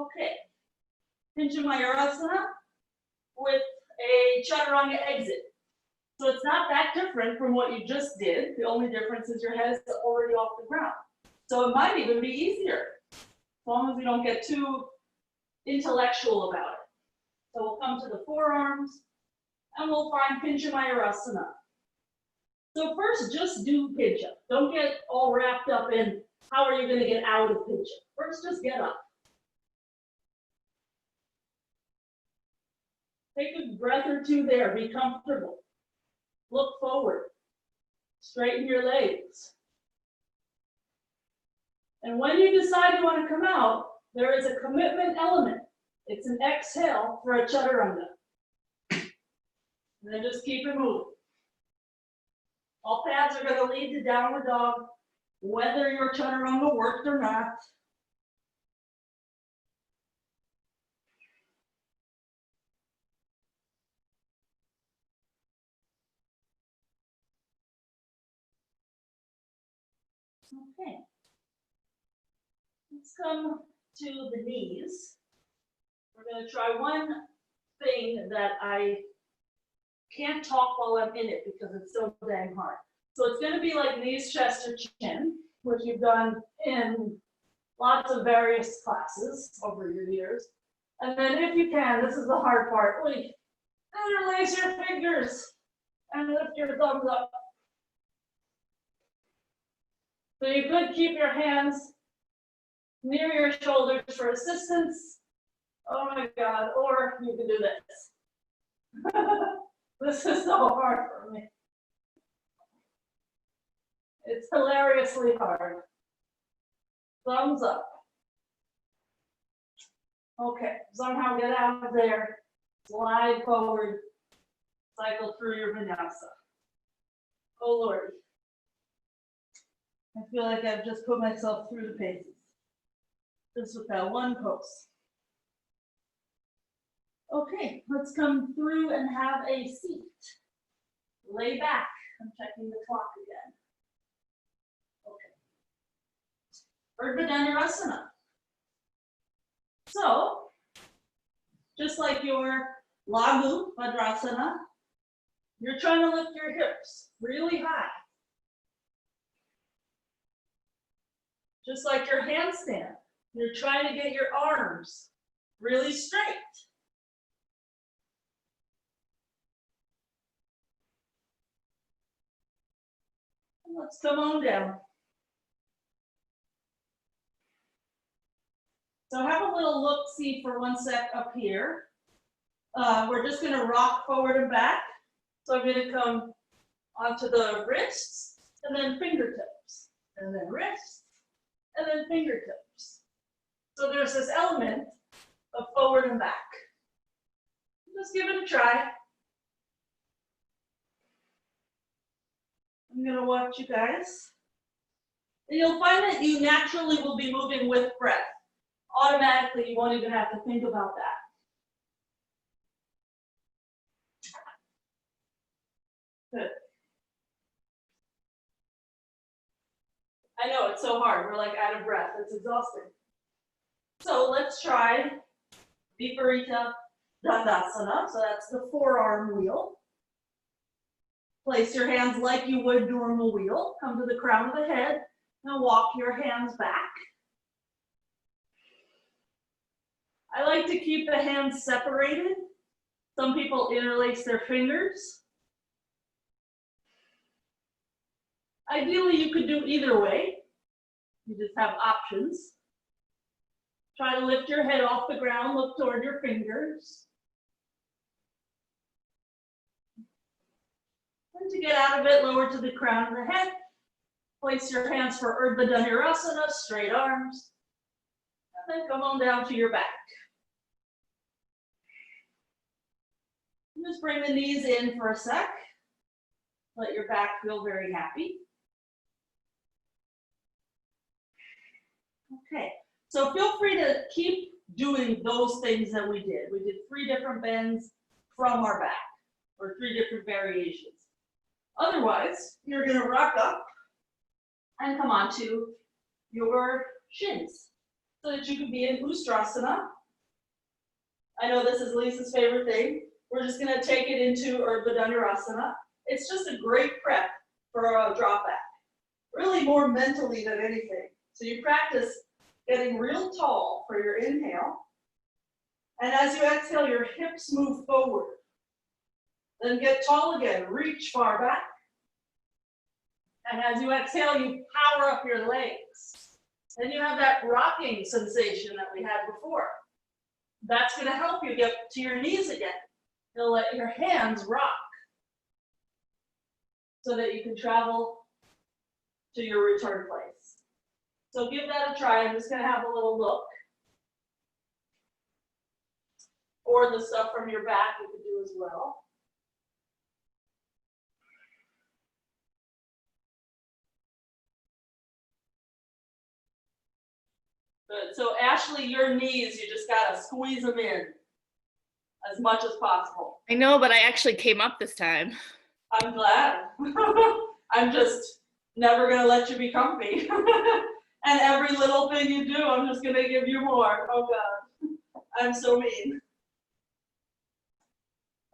Okay. Pincha Mayurasana with a chaturanga exit. So it's not that different from what you just did. The only difference is your head is already off the ground. So it might even be easier, as long as we don't get too intellectual about it. So we'll come to the forearms and we'll find Pincha Mayurasana. So first, just do Pincha. Don't get all wrapped up in how are you going to get out of Pincha. First, just get up. Take a breath or 2 there. Be comfortable. Look forward. Straighten your legs. And when you decide you want to come out, there is a commitment element. It's an exhale for a chaturanga. And then just keep it moving. All paths are going to lead to downward dog, whether your chaturanga worked or not. Okay. Let's come to the knees. We're going to try one thing that I can't talk while I'm in it because it's so dang hard. So it's going to be like knees, chest, or chin, which you've done in lots of various classes over your years. And then if you can, this is the hard part, interlace your fingers and lift your thumbs up. So you could keep your hands near your shoulders for assistance. Oh my God, or you can do this. This is so hard for me. It's hilariously hard. Thumbs up. Okay, somehow get out of there, slide forward, cycle through your vinyasa. Oh Lord. I feel like I've just put myself through the paces. Just with that one pose. Okay, let's come through and have a seat. Lay back. I'm checking the clock again. Okay. Urdhva Dhanurasana. So, just like your Laghu Bhadrasana, you're trying to lift your hips really high. Just like your handstand, you're trying to get your arms really straight. Let's come on down. So have a little look-see for 1 sec up here. We're just gonna rock forward and back. So I'm gonna come onto the wrists and then fingertips, and then wrists, and then fingertips. So there's this element of forward and back. Just give it a try. I'm gonna watch you guys. And you'll find that you naturally will be moving with breath. Automatically, you won't even have to think about that. Good. I know, it's so hard. We're like out of breath. It's exhausting. So let's try Viparita Dandasana. So that's the forearm wheel. Place your hands like you would normal wheel. Come to the crown of the head and walk your hands back. I like to keep the hands separated. Some people interlace their fingers. Ideally, you could do either way. You just have options. Try to lift your head off the ground, look toward your fingers. And to get out of it, lower to the crown of the head. Place your hands for Urdhva Dhanurasana, straight arms. And then come on down to your back. Just bring the knees in for a sec. Let your back feel very happy. Okay, so feel free to keep doing those things that we did. We did 3 different bends from our back, or 3 different variations. Otherwise, you're gonna rock up and come onto your shins so that you can be in Ustrasana. I know this is Lisa's favorite thing. We're just gonna take it into Urdhva Dhanurasana. It's just a great prep for a drop back. Really more mentally than anything. So you practice getting real tall for your inhale. And as you exhale, your hips move forward. Then get tall again, reach far back. And as you exhale, you power up your legs. Then you have that rocking sensation that we had before. That's gonna help you get to your knees again. You'll let your hands rock so that you can travel to your return place. So give that a try. I'm just gonna have a little look. Or the stuff from your back you could do as well. Good. So Ashley, your knees, you just gotta squeeze them in as much as possible. I know, but I actually came up this time. I'm glad. I'm just never gonna let you be comfy. And every little thing you do, I'm just gonna give you more. Oh God, I'm so mean.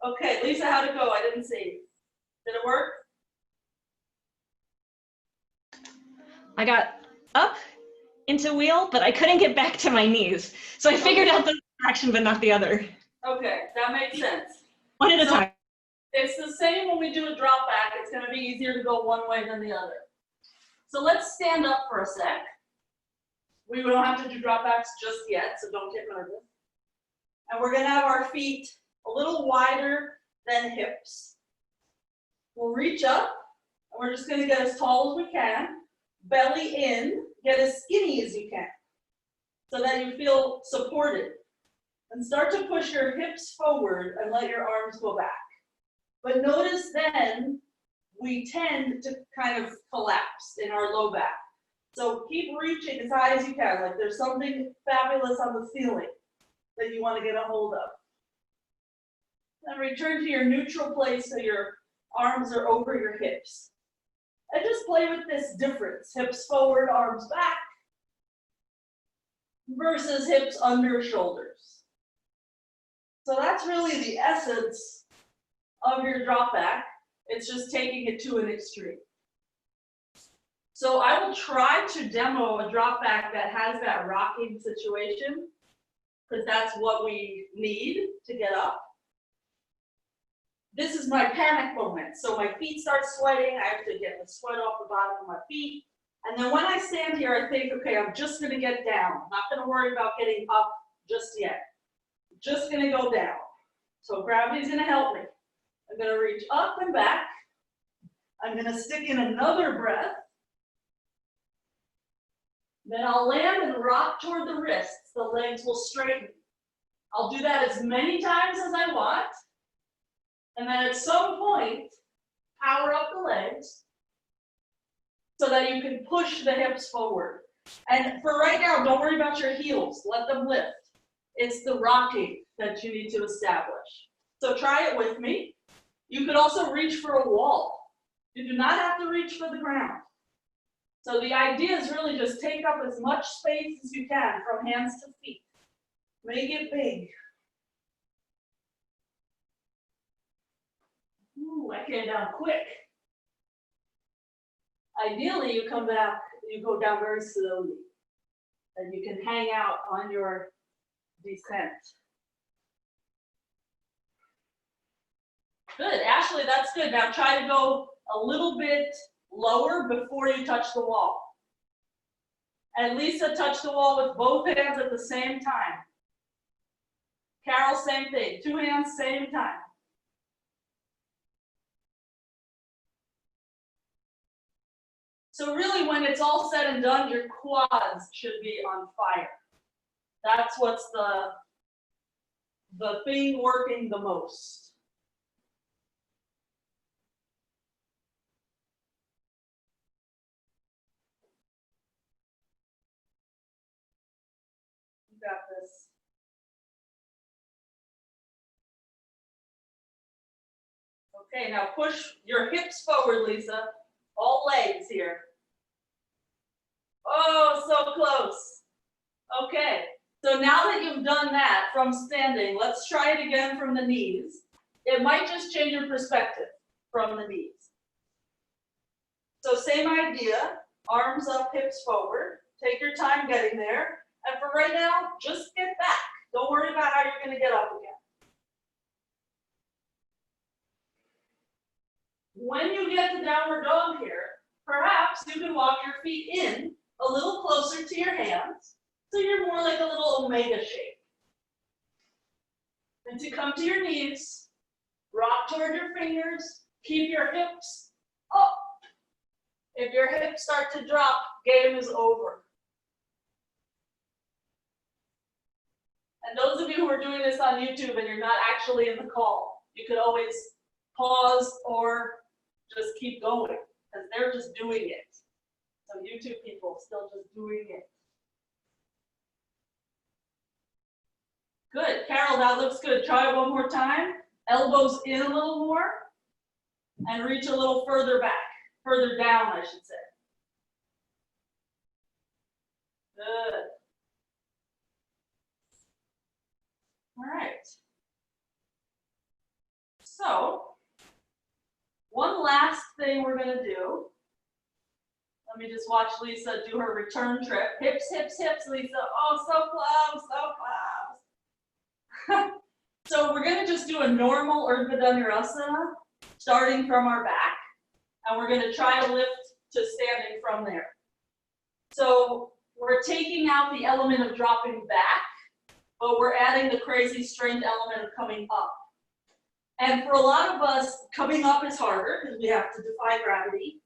Okay, Lisa, how'd it go? I didn't see. Did it work? I got up into wheel, but I couldn't get back to my knees. So I figured out the direction, but not the other. Okay, that makes sense. One at a time. It's the same when we do a drop back. It's gonna be easier to go one way than the other. So let's stand up for a sec. We don't have to do drop backs just yet, so don't get nervous. And we're gonna have our feet a little wider than hips. We'll reach up, and we're just gonna get as tall as we can. Belly in, get as skinny as you can, so that you feel supported. And start to push your hips forward and let your arms go back. But notice then, we tend to kind of collapse in our low back. So keep reaching as high as you can, like there's something fabulous on the ceiling that you want to get a hold of. Then return to your neutral place so your arms are over your hips. And just play with this difference, hips forward, arms back, versus hips under shoulders. So that's really the essence of your drop back. It's just taking it to an extreme. So I will try to demo a drop back that has that rocking situation, because that's what we need to get up. This is my panic moment. So my feet start sweating. I have to get the sweat off the bottom of my feet. And then when I stand here, I think, okay, I'm just gonna get down. I'm not gonna worry about getting up just yet. I'm just gonna go down. So gravity's gonna help me. I'm gonna reach up and back. I'm gonna stick in another breath. Then I'll land and rock toward the wrists. The legs will straighten. I'll do that as many times as I want. And then at some point, power up the legs so that you can push the hips forward. And for right now, don't worry about your heels. Let them lift. It's the rocking that you need to establish. So try it with me. You could also reach for a wall. You do not have to reach for the ground. So the idea is really just take up as much space as you can from hands to feet. Make it big. Ooh, I came down quick. Ideally, you come back, you go down very slowly. And you can hang out on your descent. Good, Ashley, that's good. Now try to go a little bit lower before you touch the wall. And Lisa, touch the wall with both hands at the same time. Carol, same thing. 2 hands, same time. So really, when it's all said and done, your quads should be on fire. That's what's the thing working the most. You got this. Okay, now push your hips forward, Lisa. All legs here. Oh, so close. Okay, so now that you've done that from standing, let's try it again from the knees. It might just change your perspective from the knees. So same idea, arms up, hips forward. Take your time getting there. And for right now, just get back. Don't worry about how you're going to get up again. When you get to downward dog here, perhaps you can walk your feet in a little closer to your hands, so you're more like a little omega shape. And to come to your knees, rock toward your fingers, keep your hips up. If your hips start to drop, game is over. And those of you who are doing this on YouTube and you're not actually in the call, you could always pause or just keep going, because they're just doing it. So YouTube people still just doing it. Good, Carol, that looks good. Try it one more time. Elbows in a little more and reach a little further back, further down, I should say. Good. All right. So, one last thing we're going to do. Let me just watch Lisa do her return trip. Hips, hips, hips, Lisa. Oh, so close, so close. So we're going to just do a normal Urdhva Dhanurasana, starting from our back. And we're going to try to lift to standing from there. So we're taking out the element of dropping back, but we're adding the crazy strength element of coming up. And for a lot of us, coming up is harder because we have to defy gravity.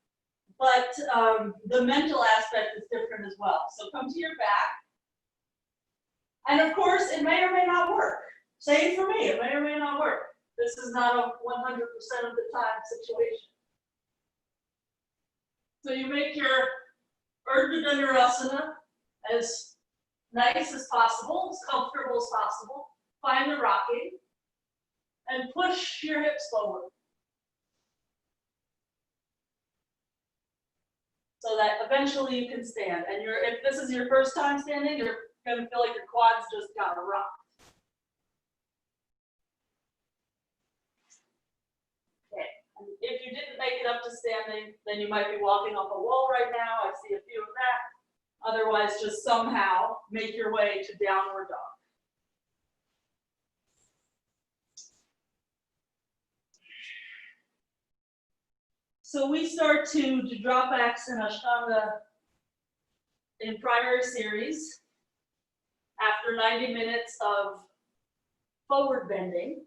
But the mental aspect is different as well. So come to your back. And of course, it may or may not work. Same for me, it may or may not work. This is not a 100% of the time situation. So you make your Urdhva Dhanurasana as nice as possible, as comfortable as possible. Find the rocking and push your hips forward. So that eventually you can stand. And if this is your first time standing, you're going to feel like your quads just got rocked. Okay. And if you didn't make it up to standing, then you might be walking off a wall right now. I see a few of that. Otherwise, just somehow make your way to downward dog. So we start to drop backs in Ashtanga in primary series, after 90 minutes of forward bending,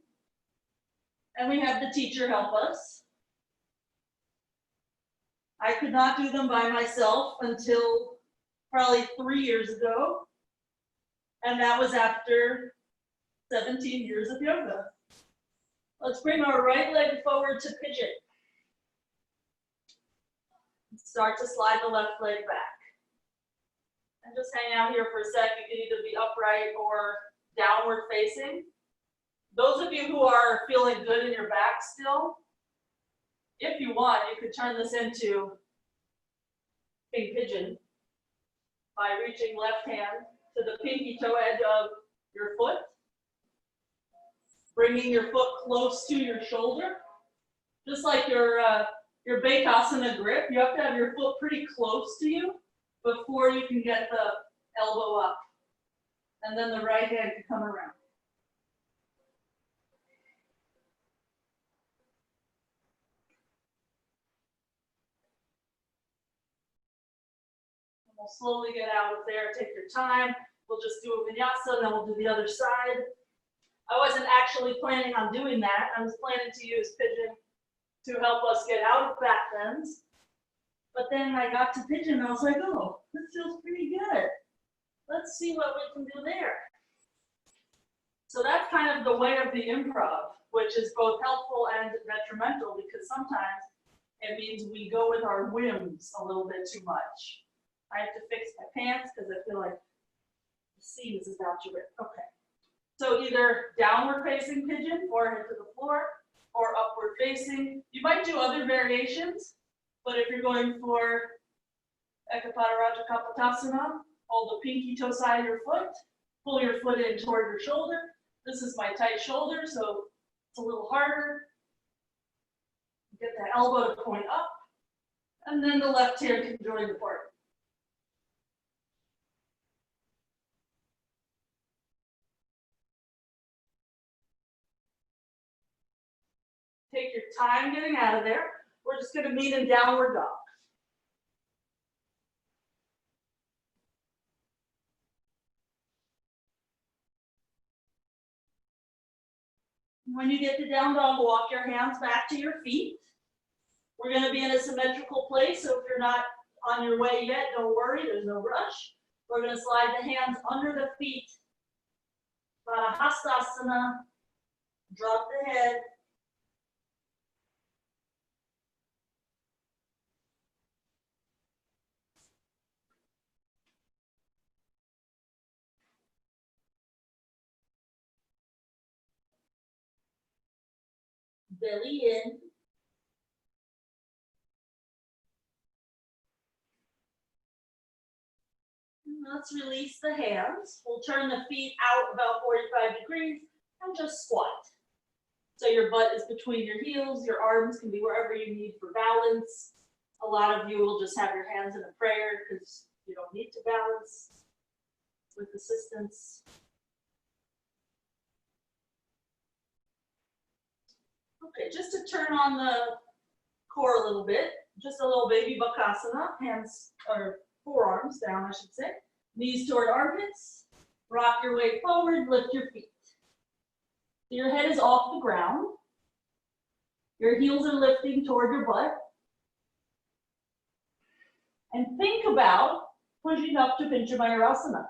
and we have the teacher help us. I could not do them by myself until probably 3 years ago, and that was after 17 years of yoga. Let's bring our right leg forward to pigeon. Start to slide the left leg back. And just hang out here for a sec. You can either be upright or downward facing. Those of you who are feeling good in your back still, if you want, you could turn this into king pigeon by reaching left hand to the pinky toe edge of your foot, bringing your foot close to your shoulder, just like your Backbends grip. You have to have your foot pretty close to you before you can get the elbow up, and then the right hand can come around. We'll slowly get out of there, take your time. We'll just do a vinyasa and then we'll do the other side. I wasn't actually planning on doing that. I was planning to use pigeon to help us get out of Backbends. But then I got to pigeon and I was like, oh, this feels pretty good. Let's see what we can do there. So that's kind of the way of the improv, which is both helpful and detrimental because sometimes it means we go with our whims a little bit too much. I have to fix my pants because I feel like the seam is about to rip. Okay. So either downward facing pigeon, forehead to the floor, or upward facing. You might do other variations, but if you're going for Ekapada Kapotasana, hold the pinky toe side of your foot, pull your foot in toward your shoulder. This is my tight shoulder, so it's a little harder. Get the elbow to point up, and then the left hand can join the part. Take your time getting out of there. We're just going to meet in downward dog. When you get to down dog, walk your hands back to your feet. We're going to be in a symmetrical place, so if you're not on your way yet, don't worry, there's no rush. We're going to slide the hands under the feet. Headstands. Drop the head. Belly in. Let's release the hands. We'll turn the feet out about 45 degrees and just squat. So your butt is between your heels, your arms can be wherever you need for balance. A lot of you will just have your hands in a prayer because you don't need to balance with assistance. Okay, just to turn on the core a little bit, just a little baby Bakasana, hands or forearms down, I should say. Knees toward armpits, rock your way forward, lift your feet. So your head is off the ground. Your heels are lifting toward your butt. And think about pushing up to Pincha Mayurasana,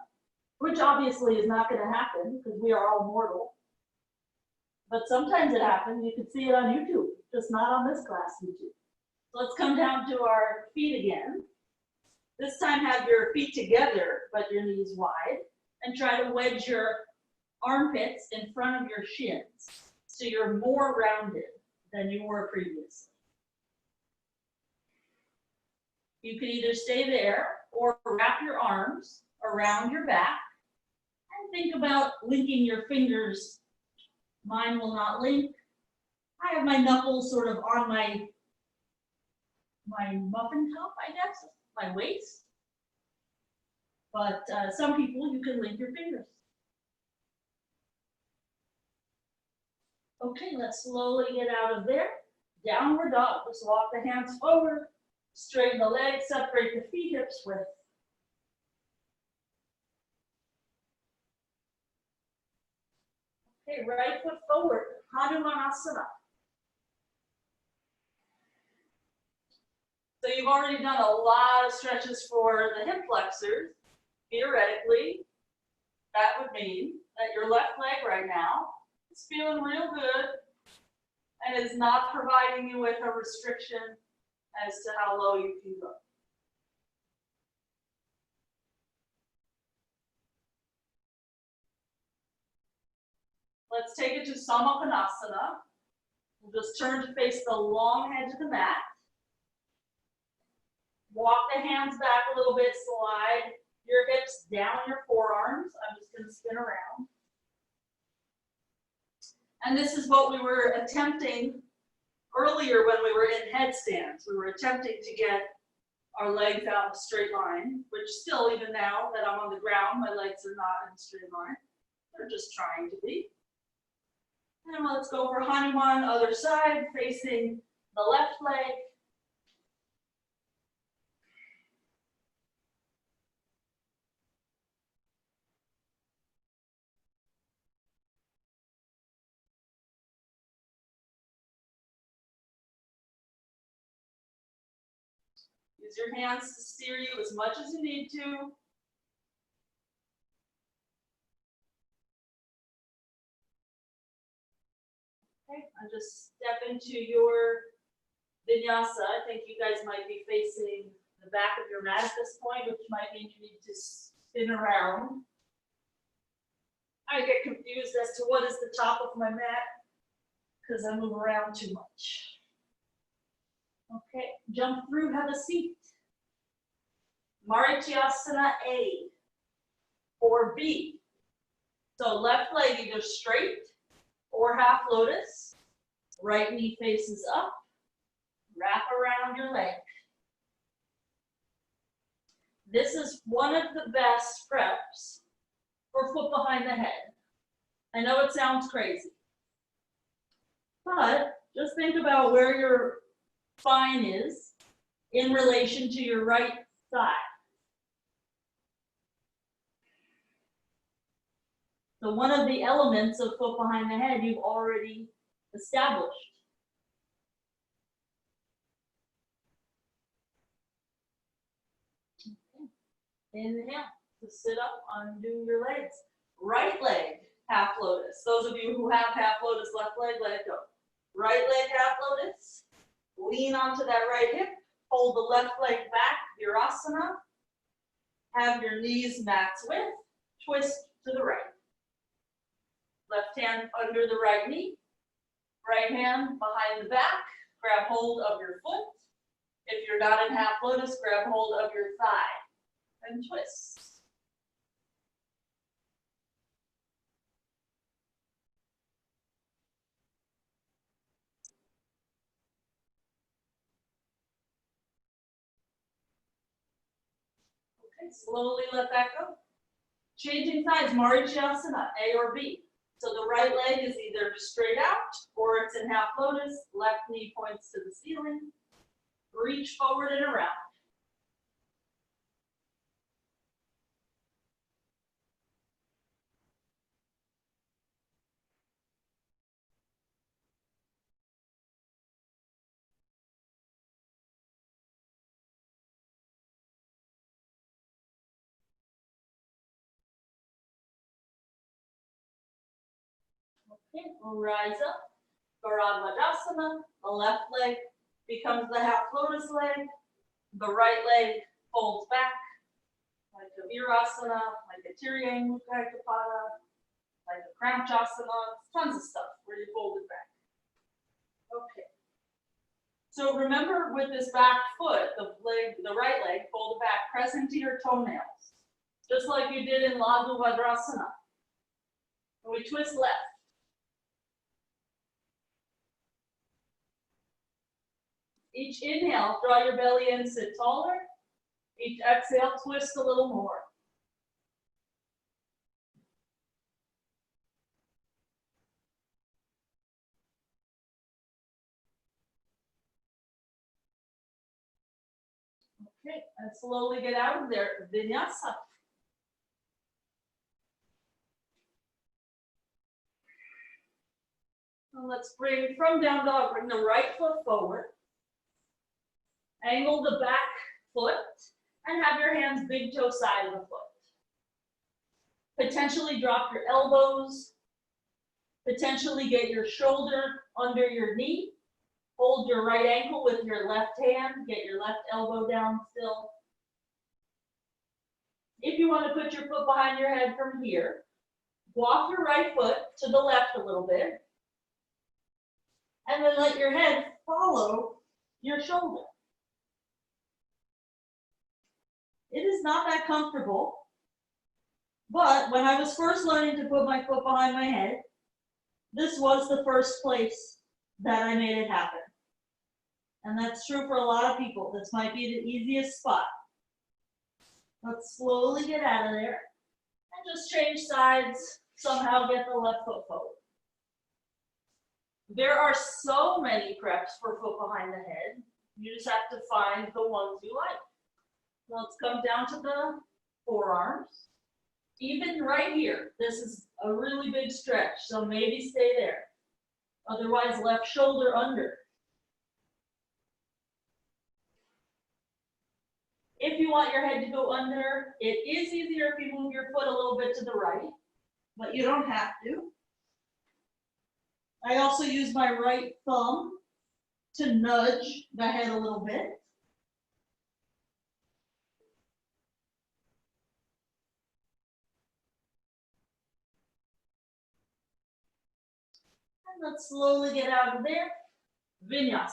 which obviously is not going to happen because we are all mortal. But sometimes it happens. You can see it on YouTube, just not on this class YouTube. So let's come down to our feet again. This time have your feet together, but your knees wide, and try to wedge your armpits in front of your shins so you're more rounded than you were previously. You can either stay there or wrap your arms around your back and think about linking your fingers. Mine will not link. I have my knuckles sort of on my muffin top, I guess, my waist. But some people, you can link your fingers. Okay, let's slowly get out of there. Downward dog. Just walk the hands forward, straighten the legs, separate the feet hips width. Okay, right foot forward, Hanumanasana. So you've already done a lot of stretches for the hip flexors. Theoretically, that would mean that your left leg right now is feeling real good and is not providing you with a restriction as to how low you can go. Let's take it to Samapanasana. We'll just turn to face the long edge of the mat. Walk the hands back a little bit, slide your hips down your forearms. I'm just going to spin around. And this is what we were attempting earlier when we were in headstands. We were attempting to get our legs out in a straight line, which still, even now that I'm on the ground, my legs are not in a straight line. They're just trying to be. And let's go for Hanuman, other side, facing the left leg. Use your hands to steer you as much as you need to. Okay, and just step into your vinyasa. I think you guys might be facing the back of your mat at this point, which might mean you need to spin around. I get confused as to what is the top of my mat because I move around too much. Okay, jump through, have a seat. Marichyasana A or B. So left leg either straight or half lotus. Right knee faces up. Wrap around your leg. This is one of the best preps for foot behind the head. I know it sounds crazy, but just think about where your spine is in relation to your right side. So one of the elements of foot behind the head you've already established. Okay. Inhale to sit up, undo your legs. Right leg, half lotus. Those of you who have half lotus left leg, let it go. Right leg, half lotus. Lean onto that right hip. Hold the left leg back, virasana. Have your knees max width. Twist to the right. Left hand under the right knee. Right hand behind the back. Grab hold of your foot. If you're not in half lotus, grab hold of your thigh and twist. Okay, slowly let that go. Changing sides, Marichyasana, A or B. So the right leg is either straight out or it's in half lotus. Left knee points to the ceiling. Reach forward and around. Okay, we'll rise up. Varadvajasana. The left leg becomes the half lotus leg. The right leg folds back, like a virasana, like a Tiryang Mukha, like a Kramchasana, tons of stuff where you fold it back. Okay. So remember with this back foot, the right leg folded back, press into your toenails, just like you did in Laghu Vadrasana. And we twist left. Each inhale, draw your belly in, sit taller. Each exhale, twist a little more. Okay, and slowly get out of there, vinyasa. And let's bring from down dog, bring the right foot forward. Angle the back foot and have your hands big toe side of the foot. Potentially drop your elbows. Potentially get your shoulder under your knee. Hold your right ankle with your left hand. Get your left elbow down still. If you want to put your foot behind your head from here, walk your right foot to the left a little bit. And then let your head follow your shoulder. It is not that comfortable, but when I was first learning to put my foot behind my head, this was the first place that I made it happen. And that's true for a lot of people. This might be the easiest spot. Let's slowly get out of there and just change sides, somehow get the left foot forward. There are so many preps for foot behind the head. You just have to find the ones you like. Let's come down to the forearms. Even right here, this is a really big stretch, so maybe stay there. Otherwise, left shoulder under. If you want your head to go under, it is easier if you move your foot a little bit to the right, but you don't have to. I also use my right thumb to nudge the head a little bit. And let's slowly get out of there. Vinyasa.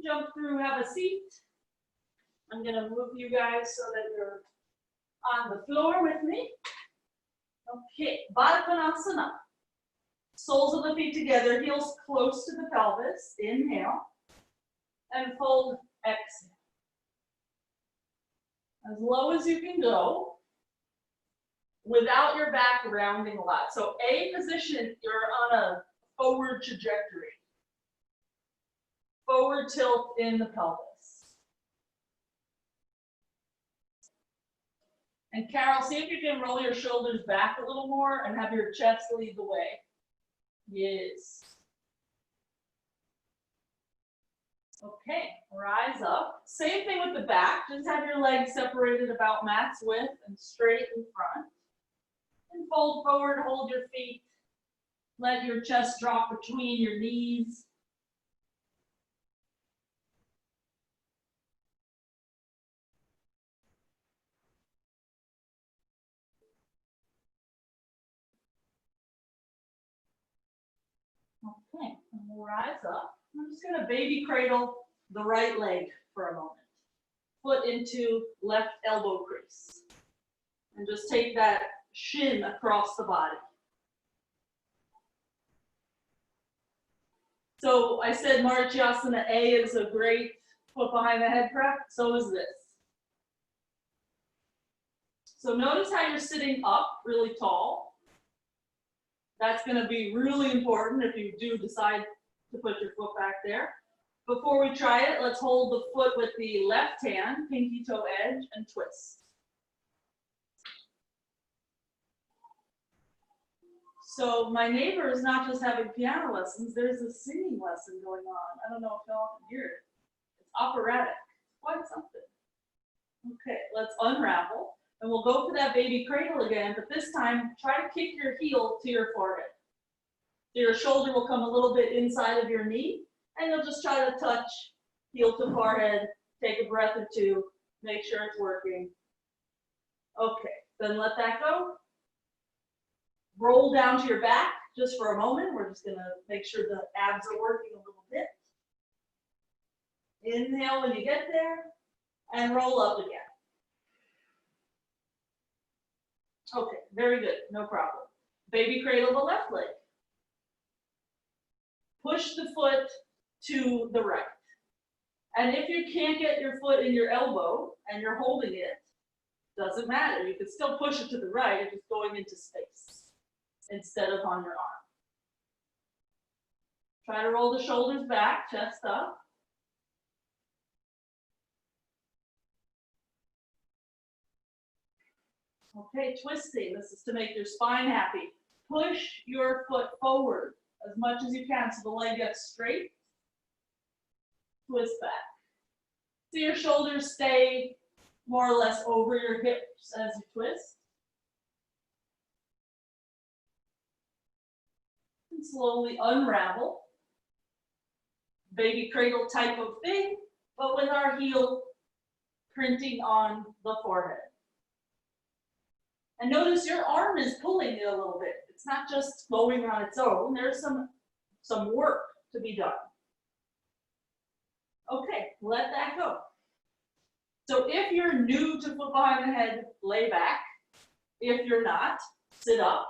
Jump through, have a seat. I'm going to move you guys so that you're on the floor with me. Okay, Backbends. Soles of the feet together, heels close to the pelvis. Inhale. And fold, exhale. As low as you can go without your back rounding a lot. So A position, you're on a forward trajectory. Forward tilt in the pelvis. And Carol, see if you can roll your shoulders back a little more and have your chest lead the way. Yes. Okay, rise up. Same thing with the back. Just have your legs separated about max width and straight in front. And fold forward, hold your feet. Let your chest drop between your knees. Okay, and we'll rise up. I'm just going to baby cradle the right leg for a moment. Foot into left elbow crease. And just take that shin across the body. So I said Marichyasana A is a great foot behind the head prep. So is this. So notice how you're sitting up really tall. That's going to be really important if you do decide to put your foot back there. Before we try it, let's hold the foot with the left hand, pinky toe edge, and twist. So my neighbor is not just having piano lessons, there's a singing lesson going on. I don't know if y'all can hear it. It's operatic, quite something. Okay, let's unravel. And we'll go for that baby cradle again, but this time try to kick your heel to your forehead. So your shoulder will come a little bit inside of your knee, and you'll just try to touch heel to forehead, take a breath or two, make sure it's working. Okay, then let that go. Roll down to your back just for a moment. We're just gonna make sure the abs are working a little bit. Inhale when you get there, and roll up again. Okay, very good, no problem. Baby cradle the left leg. Push the foot to the right. And if you can't get your foot in your elbow and you're holding it, doesn't matter. You can still push it to the right, it's just going into space instead of on your arm. Try to roll the shoulders back, chest up. Okay, twisting. This is to make your spine happy. Push your foot forward as much as you can so the leg gets straight. Twist back. So your shoulders stay more or less over your hips as you twist. And slowly unravel. Baby cradle type of thing, but with our heel printing on the forehead. And notice your arm is pulling it a little bit. It's not just going on its own. There's some work to be done. Okay, let that go. So if you're new to foot behind the head, lay back. If you're not, sit up.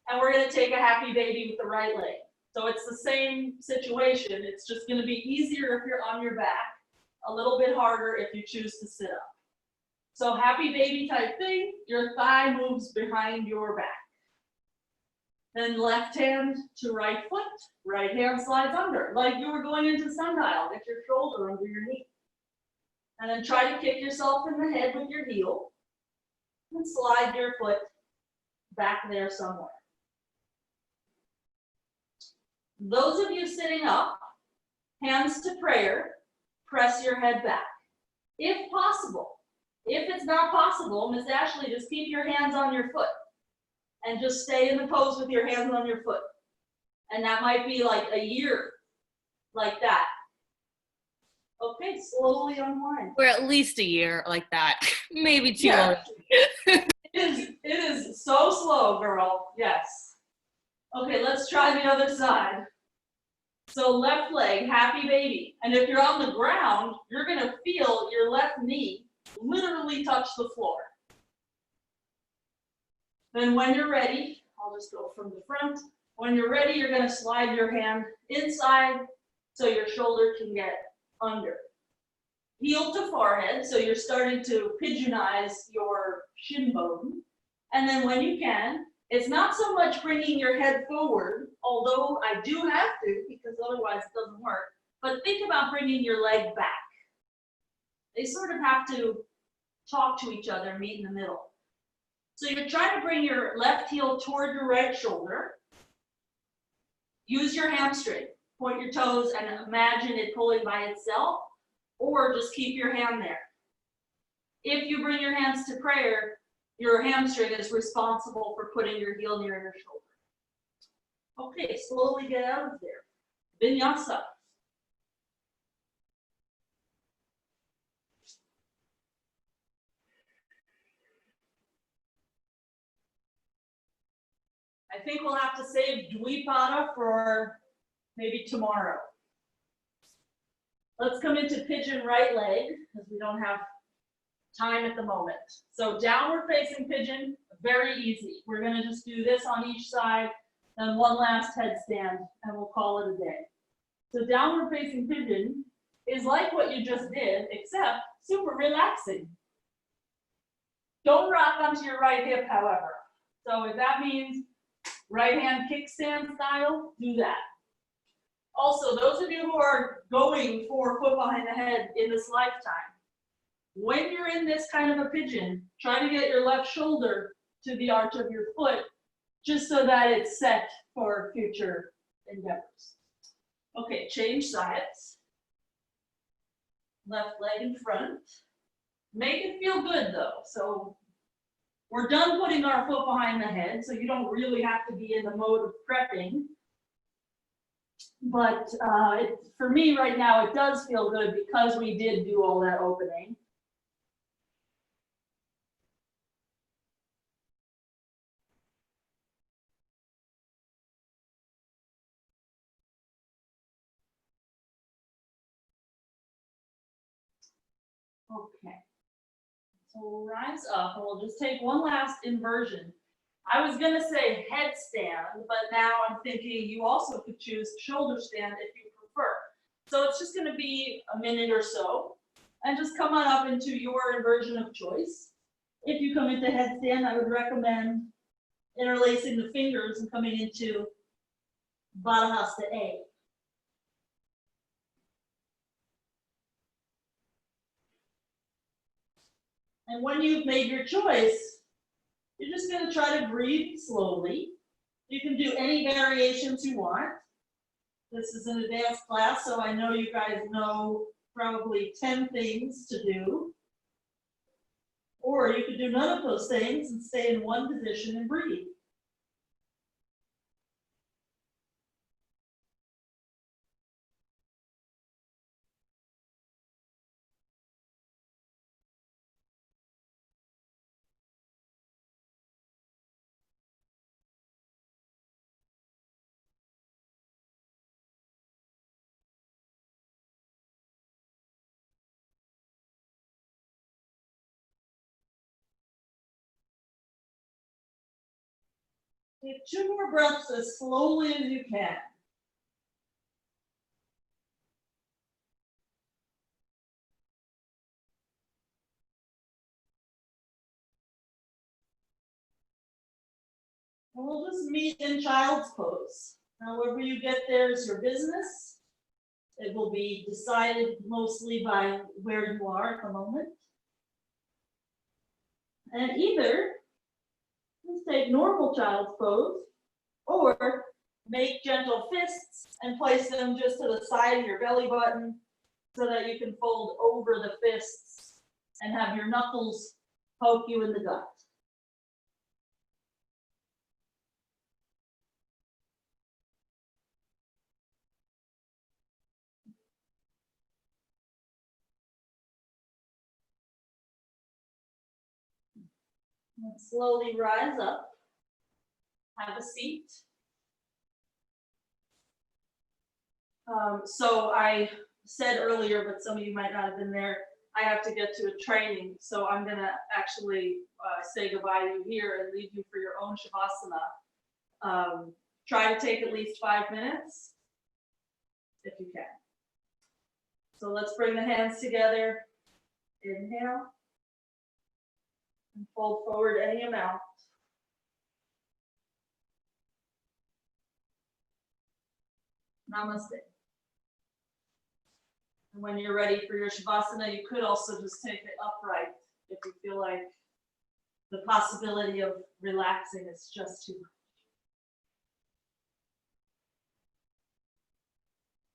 And we're going to take a happy baby with the right leg. So it's the same situation. It's just going to be easier if you're on your back, a little bit harder if you choose to sit up. So happy baby type thing, your thigh moves behind your back. Then left hand to right foot, right hand slides under. Like you were going into sundial, get your shoulder under your knee. And then try to kick yourself in the head with your heel. And slide your foot back there somewhere. Those of you sitting up, hands to prayer, press your head back. If possible. If it's not possible, Miss Ashley, just keep your hands on your foot and just stay in the pose with your hands on your foot. And that might be like a year, like that. Okay, slowly unwind. We're at least a year like that. Maybe 2 Yeah. more. It is so slow, girl. Yes. Okay, let's try the other side. So left leg, happy baby. And if you're on the ground, you're gonna feel your left knee literally touch the floor. Then when you're ready, I'll just go from the front. When you're ready, you're gonna slide your hand inside so your shoulder can get under. Heel to forehead, so you're starting to pigeonize your shin bone. And then when you can, it's not so much bringing your head forward, although I do have to because otherwise it doesn't work, but think about bringing your leg back. They sort of have to talk to each other, meet in the middle. So you're trying to bring your left heel toward your right shoulder. Use your hamstring. Point your toes and imagine it pulling by itself, or just keep your hand there. If you bring your hands to prayer, your hamstring is responsible for putting your heel near your shoulder. Okay, slowly get out of there. Vinyasa. I think we'll have to save Dvipada for maybe tomorrow. Let's come into pigeon right leg because we don't have time at the moment. So downward facing pigeon, very easy. We're going to just do this on each side, then one last headstand, and we'll call it a day. So downward facing pigeon is like what you just did, except super relaxing. Don't rock onto your right hip, however. So if that means right hand kickstand style, do that. Also, those of you who are going for foot behind the head in this lifetime, when you're in this kind of a pigeon, try to get your left shoulder to the arch of your foot, just so that it's set for future endeavors. Okay, change sides. Left leg in front. Make it feel good though. So we're done putting our foot behind the head, so you don't really have to be in the mode of prepping. But for me right now, it does feel good because we did do all that opening. Okay, so we'll rise up and we'll just take one last inversion. I was gonna say headstand, but now I'm thinking you also could choose shoulder stand if you prefer. So it's just gonna be a minute or so, and just come on up into your inversion of choice. If you come into headstand, I would recommend interlacing the fingers and coming into Baddhasta A. And when you've made your choice, You're just going to try to breathe slowly. You can do any variations you want. This is an advanced class, so I know you guys know probably 10 things to do. Or you could do none of those things and stay in one position and breathe. Take 2 more breaths as slowly as you can. And we'll just meet in child's pose. However you get there is your business. It will be decided mostly by where you are at the moment. And either just take normal child's pose or make gentle fists and place them just to the side of your belly button so that you can fold over the fists and have your knuckles poke you in the gut. And slowly rise up. Have a seat. So I said earlier, but some of you might not have been there, I have to get to a training. So I'm going to actually say goodbye to you here and leave you for your own Savasana. Try to take at least 5 minutes if you can. So let's bring the hands together. Inhale. And fold forward any amount. Namaste. And when you're ready for your Savasana, you could also just take it upright if you feel like the possibility of relaxing is just too much.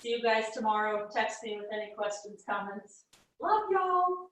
See you guys tomorrow. Text me with any questions, comments. Love y'all.